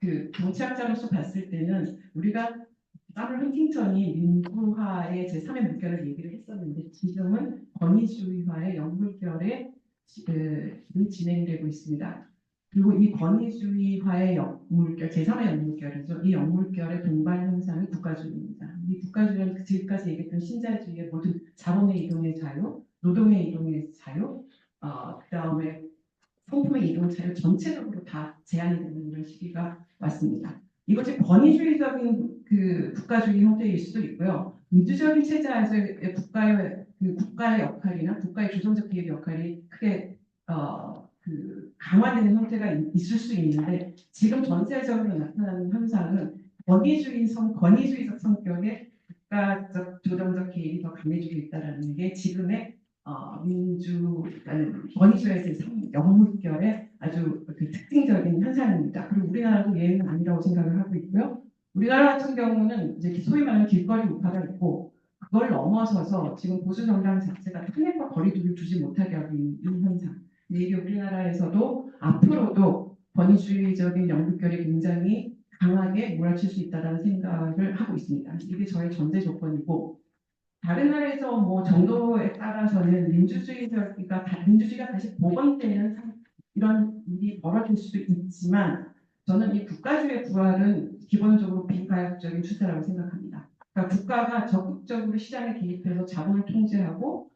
그 정치학자로서 봤을 때는 우리가 사물 huntington이 민주화의 제3의 물결을 얘기를 했었는데 지금은 권위주의화의 역물결에 지금 진행되고 있습니다. 그리고 이 권위주의화의 역물결, 제3의 역물결이죠. 이 역물결의 동반 현상이 국가주의입니다. 이 국가주의는 지금까지 얘기했던 신자유주의의 모든 자본의 이동의 자유, 노동의 이동의 자유, 그 다음에 상품의 이동 자유 전체적으로 다 제한이 되는 이런 시기가 왔습니다. 이것이 권위주의적인 그 국가주의 형태일 수도 있고요. 민주적인 체제에서의 국가의 역할이나 국가의 조정적 개입 역할이 크게 강화되는 형태가 있을 수 있는데 지금 전세적으로 나타나는 현상은 권위주의적 성격의 국가적 조정적 개입이 더 강해지고 있다는 게 지금의 권위주의에서 역물결의 아주 그 특징적인 현상입니다. 그리고 우리나라도 예외는 아니라고 생각을 하고 있고요. 우리나라 같은 경우는 이제 소위 말하는 길거리 우파가 있고 그걸 넘어서서 지금 보수 정당 자체가 탄핵과 거리두기를 두지 못하게 하고 있는 현상. 근데 이게 우리나라에서도 앞으로도 권위주의적인 역물결이 굉장히 강하게 몰아칠 수 있다는 생각을 하고 있습니다. 이게 저의 전제 조건이고 다른 나라에서 정도에 따라서는 민주주의가 다시 복원되는 이런 일이 벌어질 수도 있지만 저는 이 국가주의 부활은 기본적으로 비가역적인 추세라고 생각합니다. 그러니까 국가가 적극적으로 시장에 개입해서 자본을 통제하고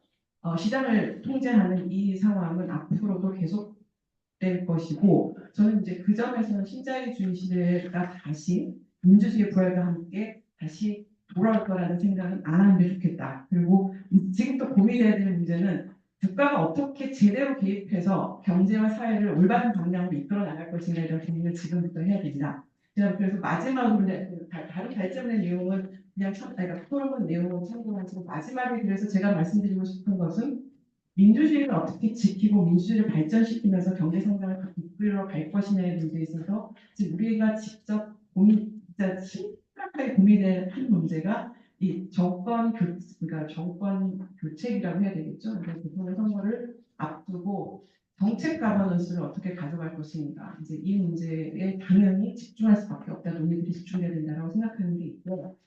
시장을 통제하는 이 상황은 앞으로도 계속될 것이고 저는 이제 그 점에서는 신자유주의 시대가 다시 민주주의 부활과 함께 다시 돌아올 거라는 생각은 안 하는 게 좋겠다. 그리고 지금 또 고민해야 되는 문제는 국가가 어떻게 제대로 개입해서 경제와 사회를 올바른 방향으로 이끌어 나갈 것인가에 대한 고민을 지금부터 해야 됩니다. 제가 그래서 마지막으로 다른 발전의 내용은 그냥 그러니까 토론 내용을 참고하시고 마지막에 그래서 제가 말씀드리고 싶은 것은 민주주의를 어떻게 지키고 민주주의를 발전시키면서 경제 성장을 이끌어 갈 것이냐의 문제에 있어서 지금 우리가 직접 진짜 심각하게 고민해야 할 문제가 이 그러니까 정권 교체이라고 해야 되겠죠. 그래서 대통령 선거를 앞두고 정책 가버넌스를 어떻게 가져갈 것인가. 이제 이 문제에 당연히 집중할 수밖에 없다. 논의들이 집중해야 된다고 생각하는 게 있고,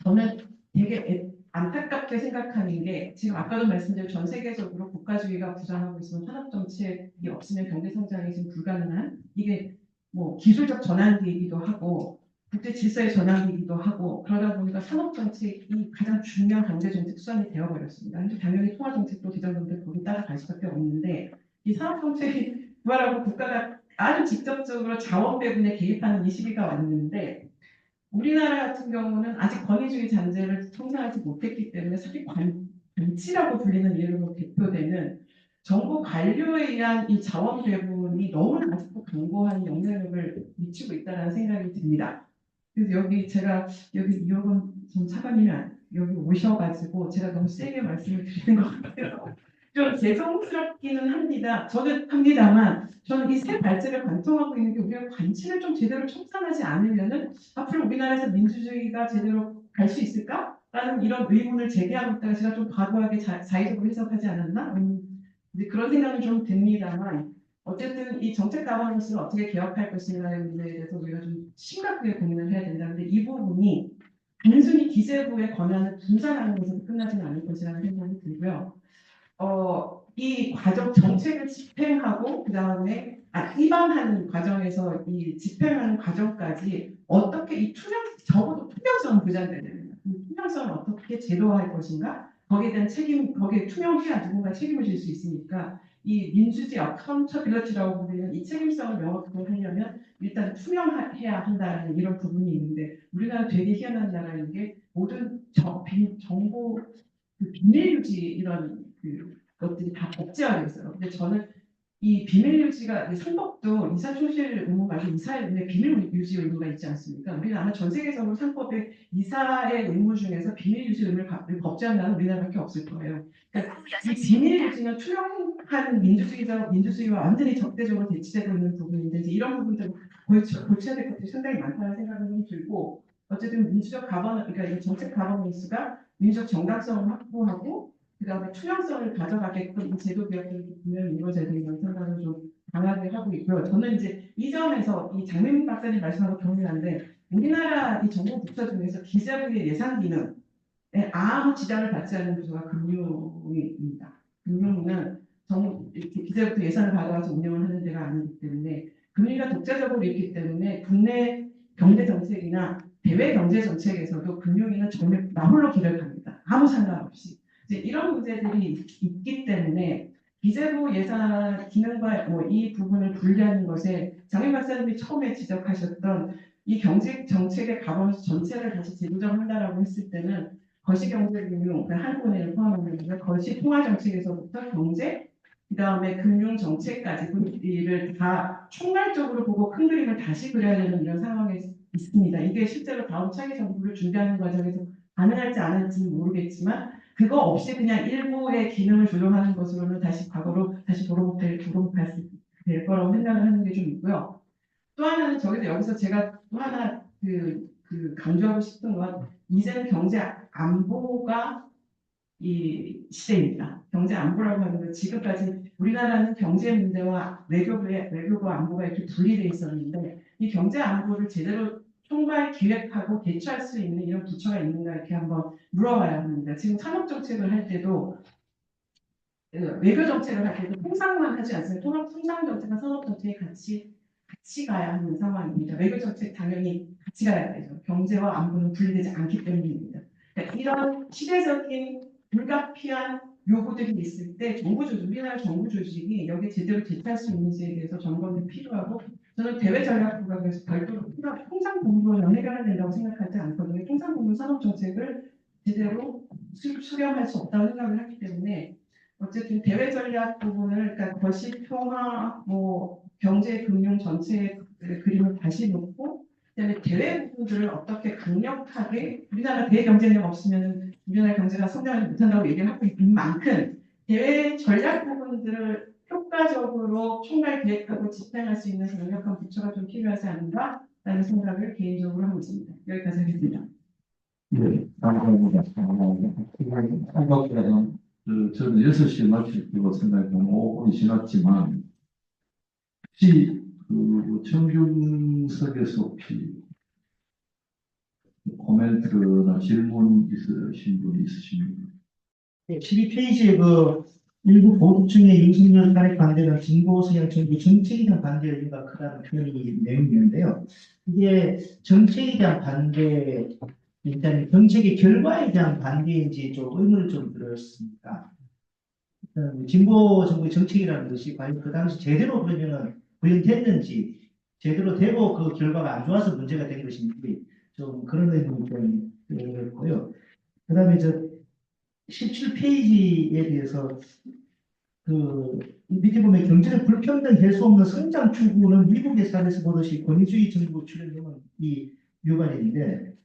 저는 되게 안타깝게 생각하는 게 지금 아까도 말씀드린 전 세계적으로 국가주의가 부상하고 있으면 산업 정책이 없으면 경제 성장이 지금 불가능한 이게 뭐 기술적 전환기이기도 하고 국제 질서의 전환기이기도 하고 그러다 보니까 산업 정책이 가장 중요한 경제 정책 수단이 되어버렸습니다. 근데 당연히 통화 정책도 대전분들 거기 따라갈 수밖에 없는데 이 산업 정책이 부활하고 국가가 아주 직접적으로 자원 배분에 개입하는 이 시기가 왔는데 우리나라 같은 경우는 아직 권위주의 잔재를 청산하지 못했기 때문에 사실 관치라고 불리는 이름으로 대표되는 정부 관료에 의한 이 자원 배분이 너무나 아직도 강고한 영향력을 미치고 있다는 생각이 듭니다. 그래서 여기 제가 여기 이호건 전 차관님이 여기 오셔가지고 제가 너무 세게 말씀을 드리는 것 같아요. 좀 죄송스럽기는 합니다. 저는 합니다만 저는 이 새 발제를 관통하고 있는 게 우리가 관치를 좀 제대로 청산하지 않으면은 앞으로 우리나라에서 민주주의가 제대로 갈 수 있을까? 라는 이런 의문을 제기하고 있다가 제가 좀 과도하게 자의적으로 해석하지 않았나? 이제 그런 생각은 좀 듭니다만 어쨌든 이 정책 가버넌스를 어떻게 개혁할 것인가의 문제에 대해서 우리가 좀 심각하게 고민을 해야 된다는데 이 부분이 단순히 기재부의 권한을 분산하는 것에서 끝나지는 않을 것이라는 생각이 들고요. 이 과정 정책을 집행하고 그 다음에 입안하는 과정에서 이 집행하는 과정까지 어떻게 이 적어도 투명성은 보장돼야 됩니다. 이 투명성을 어떻게 제도화할 것인가? 거기에 대한 책임, 거기에 투명해야 누군가 책임을 질 수 있으니까 이 민주주의 어카운터빌리티라고 불리는 이 책임성을 명확하게 하려면 일단 투명해야 한다는 이런 부분이 있는데 우리나라 되게 희한한 나라인 게 모든 정보 비밀 유지 이런 것들이 다 법제화되어 있어요. 근데 저는 이 비밀 유지가 상법도 이사초실 의무 말고 이사의 의무에 비밀 유지 의무가 있지 않습니까? 우리는 아마 전 세계적으로 상법에 이사의 의무 중에서 비밀 유지 의무를 법제화하는 우리나라밖에 없을 거예요. 그러니까 이 비밀 유지는 투명한 민주주의와 완전히 적대적으로 대치되고 있는 부분인데 이제 이런 부분들을 고쳐야 될 것들이 상당히 많다는 생각이 좀 들고 어쨌든 그러니까 이 정책 가버넌스가 민주적 정당성을 확보하고 그다음에 투명성을 가져가게끔 이 제도 개혁들이 분명히 이루어져야 된다는 생각을 좀 강하게 하고 있고요. 저는 이제 이 점에서 이 장명민 박사님 말씀하고 동일한데 우리나라 이 정부 부처 중에서 기재부의 예산 기능에 아무 지장을 받지 않는 부서가 금융입니다. 금융은 기재부터 예산을 받아와서 운영을 하는 데가 아니기 때문에 금리가 독자적으로 있기 때문에 국내 경제 정책이나 대외 경제 정책에서도 금융위는 전혀 나홀로 길을 갑니다. 아무 상관없이. 이제 이런 문제들이 있기 때문에 기재부 예산 기능과 이 부분을 분리하는 것에 장인 박사님이 처음에 지적하셨던 이 경제 정책의 가버넌스 전체를 다시 재조정한다라고 했을 때는 거시경제금융, 한국은행을 포함하는 거시통화정책에서부터 경제, 그 다음에 금융정책까지 이를 다 총괄적으로 보고 큰 그림을 다시 그려야 되는 이런 상황에 있습니다. 이게 실제로 다음 차기 정부를 준비하는 과정에서 가능할지 안 할지는 모르겠지만 그거 없이 그냥 일부의 기능을 조정하는 것으로는 다시 과거로 다시 도롱할 수 될 거라고 생각을 하는 게 좀 있고요. 또 하나는 여기서 제가 또 하나 강조하고 싶은 건 이제는 경제 안보가 이 시대입니다. 경제 안보라고 하는 건 지금까지 우리나라는 경제 문제와 외교부 안보가 이렇게 분리되어 있었는데 이 경제 안보를 제대로 총괄 기획하고 대처할 수 있는 이런 부처가 있는가 이렇게 한번 물어봐야 합니다. 지금 산업 정책을 할 때도 외교 정책을 할 때도 통상만 하지 않습니다. 통상 정책과 산업 정책이 같이 가야 하는 상황입니다. 외교 정책 당연히 같이 가야 되죠. 경제와 안보는 분리되지 않기 때문입니다. 그러니까 이런 시대적인 불가피한 요구들이 있을 때 우리나라 정부 조직이 여기에 제대로 대처할 수 있는지에 대해서 점검이 필요하고 저는 대외 전략부가 그래서 별도로 통상 공부로 해결해야 된다고 생각하지 않거든요. 통상 공부 산업 정책을 제대로 수렴할 수 없다고 생각을 하기 때문에 어쨌든 대외 전략 부분을 그러니까 거시 평화 경제 금융 전체의 그림을 다시 놓고 그다음에 대외 부분들을 어떻게 강력하게 우리나라 대외 경쟁력 없으면 우리나라 경제가 성장하지 못한다고 얘기를 하고 있는 만큼 대외 전략 부분들을 효과적으로 총괄 계획하고 집행할 수 있는 강력한 부처가 좀 필요하지 않은가라는 생각을 개인적으로 하고 있습니다. 여기까지 하겠습니다. 네, 감사합니다. 생각보다는 저는 6시에 마칠 거로 생각하면 5분이 지났지만 혹시 그 청균석에서 혹시 코멘트나 질문 있으신 분이 있으십니까? 12페이지에 그 일부 보수층의 윤석열 탄핵 반대는 진보 성향 정부 정책에 대한 반대 의미가 크다는 표현이 내용이 있는데요. 이게 정책에 대한 반대, 일단 정책의 결과에 대한 반대인지 좀 의문을 좀 들었습니다. 진보 정부의 정책이라는 것이 과연 그 당시 제대로 그러면은 구현됐는지, 제대로 되고 그 결과가 안 좋아서 문제가 된 것인지 좀 그런 의문이 좀 들었고요. 그 다음에 저 17페이지에 대해서 그 밑에 보면 경제적 불평등 해소 없는 성장 추구는 미국의 사례에서 보듯이 권위주의 정부 출현되는 이 유관인데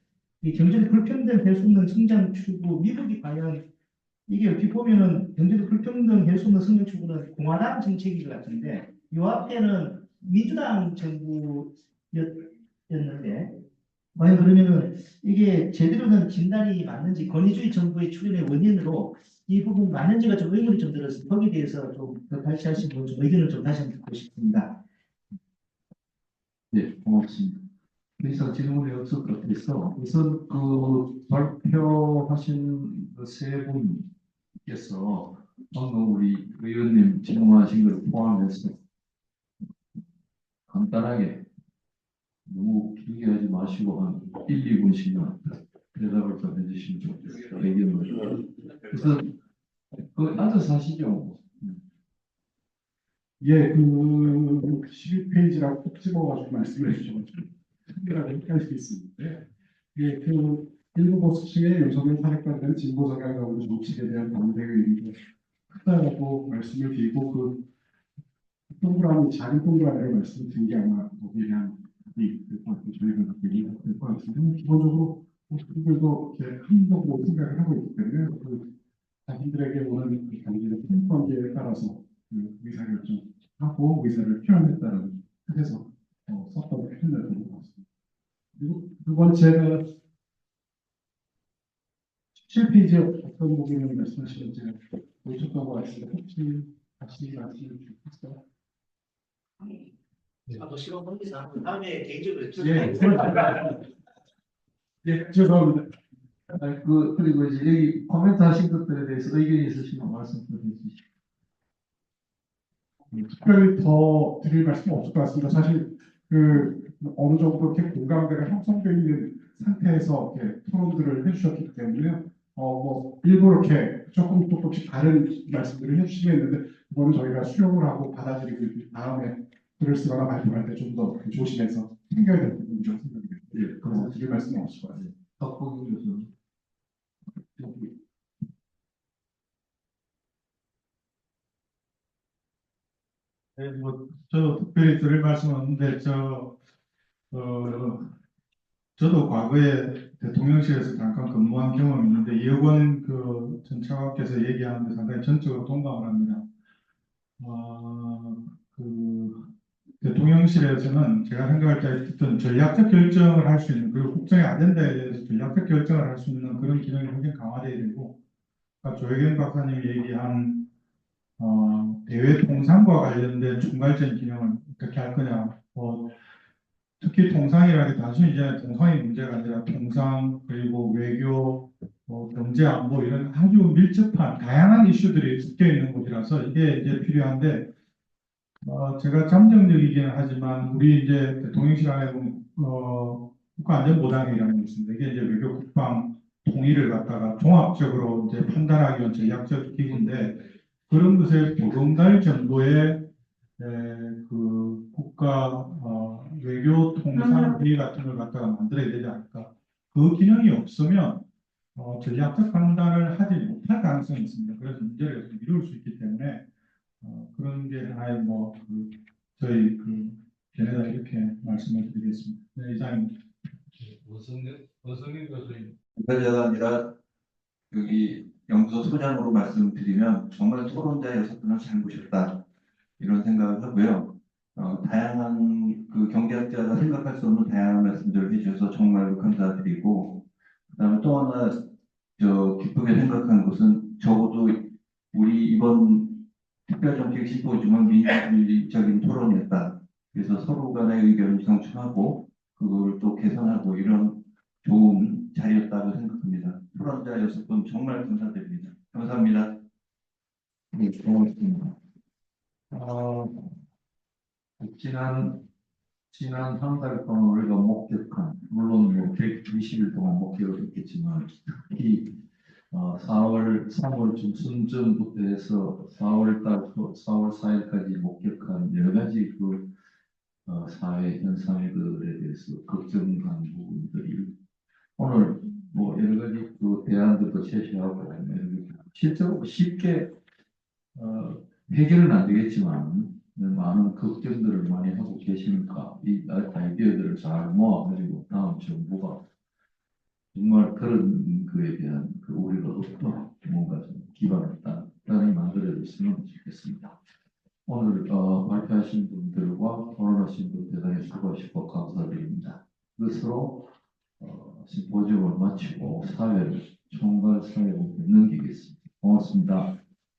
이 경제적 불평등 해소 없는 성장 추구 미국이 과연 이게 어떻게 보면은 경제적 불평등 해소 없는 성장 추구는 공화당 정책인 것 같은데 이 앞에는 민주당 정부였는데 과연 그러면은 이게 제대로 된 진단이 맞는지 권위주의 정부의 출현의 원인으로 이 부분 맞는지가 좀 의문이 좀 들어서 거기에 대해서 좀 더 발표하시고 좀 의견을 좀 다시 한번 듣고 싶습니다. 네, 고맙습니다. 더 이상 질문이 없을 것 같아서 우선 그 발표하신 그 세 분께서 방금 우리 의원님 질문하신 걸 포함해서 간단하게 너무 길게 하지 마시고 한 1, 2분씩만 대답을 좀 해주시면 좋겠습니다. 의견을. 우선 그 앉아서 하시죠. 예, 그 12페이지라고 꼭 집어가지고 말씀을 해주셔가지고 특별하게 헷갈릴 수 있는데 예, 그 일부 보수층의 윤석열 탄핵받는 진보 성향 정부 정책에 대한 반대의 의미가 크다라고 말씀을 드리고 그 동그라미 작은 동그라미로 말씀드린 게 아마 거기에 대한 답이 될 것 같고 저희가 갖고 있는 될 것 같은데 기본적으로 보수층들도 이렇게 합리적으로 생각을 하고 있기 때문에 그 자신들에게 오는 그 경제적 관계에 따라서 그 의사결정하고 의사를 표현했다는 뜻에서 썼던 표현이었던 것 같습니다. 그리고 두 번째는 17페이지에 어떤 부분을 말씀하시는지 보셨던 것 같습니다. 혹시 다시 말씀해 주시겠어요? 더 시간 걸리서 다음에 개인적으로 예, 죄송합니다. 그리고 이제 여기 코멘트 하신 것들에 대해서 의견이 있으시면 말씀 좀 해주시죠. 특별히 더 드릴 말씀은 없을 것 같습니다. 사실 그 어느 정도 이렇게 공감대가 형성되어 있는 상태에서 이렇게 토론들을 해주셨기 때문에 뭐 일부 이렇게 조금씩 다른 말씀들을 해주시면 했는데 그거는 저희가 수용을 하고 받아들이고 있고 다음에 글을 쓰거나 발표할 때 좀 더 조심해서 챙겨야 될 부분이라고 생각이 듭니다. 예, 그래서 드릴 말씀은 없을 것 같습니다. 박봉규 교수님. 네, 저 특별히 드릴 말씀은 없는데, 저도 과거에 대통령실에서 잠깐 근무한 경험이 있는데, 이어권 전 차관께서 얘기하는데 상당히 전적으로 동감을 합니다. 그, 대통령실에서는 제가 생각할 때 어떤 전략적 결정을 할 수 있는, 그리고 국정의 아젠다에 대해서 전략적 결정을 할 수 있는 그런 기능이 굉장히 강화되어야 되고, 아까 조혜경 박사님이 얘기한 대외 통상과 관련된 총괄적인 기능을 어떻게 할 거냐. 특히 통상이라는 게 단순히 이제 통상의 문제가 아니라 통상 그리고 외교, 경제 안보 이런 아주 밀접한 다양한 이슈들이 섞여 있는 곳이라서 이게 이제 필요한데 제가 잠정적이기는 하지만 우리 이제 대통령실 안에 보면 국가안전보장회의라는 게 있습니다. 이게 이제 외교 국방 통일을 갖다가 종합적으로 이제 판단하기 위한 전략적 기구인데 그런 것에 조동달 정도의 그 국가 외교 통상 회의 같은 걸 갖다가 만들어야 되지 않을까. 그 기능이 없으면 전략적 판단을 하지 못할 가능성이 있습니다. 그래서 문제를 계속 미룰 수 있기 때문에 그런 게 하나의 저희 걔네다 이렇게 말씀을 드리겠습니다. 네, 이장입니다. 대표자가 아니라 여기 연구소 소장으로 말씀드리면 정말 토론자 6분을 잘 모셨다 이런 생각을 하고요. 다양한 그 경제학자가 생각할 수 없는 다양한 말씀들을 해주셔서 정말로 감사드리고, 그다음에 또 하나 기쁘게 생각한 것은 적어도 우리 이번 특별정책 심포지움은 민주주의적인 토론이었다. 그래서 서로 간의 의견을 경청하고 그걸 또 개선하고 이런 좋은 자리였다고 생각합니다. 토론자 6분 정말 감사드립니다. 감사합니다. 네, 고맙습니다. 지난 한 달 동안 우리가 목격한, 물론 뭐 120일 동안 목격을 했겠지만, 특히 3월 중순쯤부터 해서 4월 4일까지 목격한 여러 가지 사회 현상들에 대해서 걱정한 부분들이 오늘 뭐 여러 가지 대안들도 제시하고 실제로 쉽게 해결은 안 되겠지만 많은 걱정들을 많이 하고 계시니까 이 아이디어들을 잘 모아가지고 다음 정부가 정말 그런 거에 대한 우리가 없도록 뭔가 좀 기반을 단단히 만들어줬으면 좋겠습니다. 오늘 발표하신 분들과 토론하신 분 대단히 수고하시고 감사드립니다. 그것으로 심포지움을 마치고 총괄 사회를 넘기겠습니다. 고맙습니다.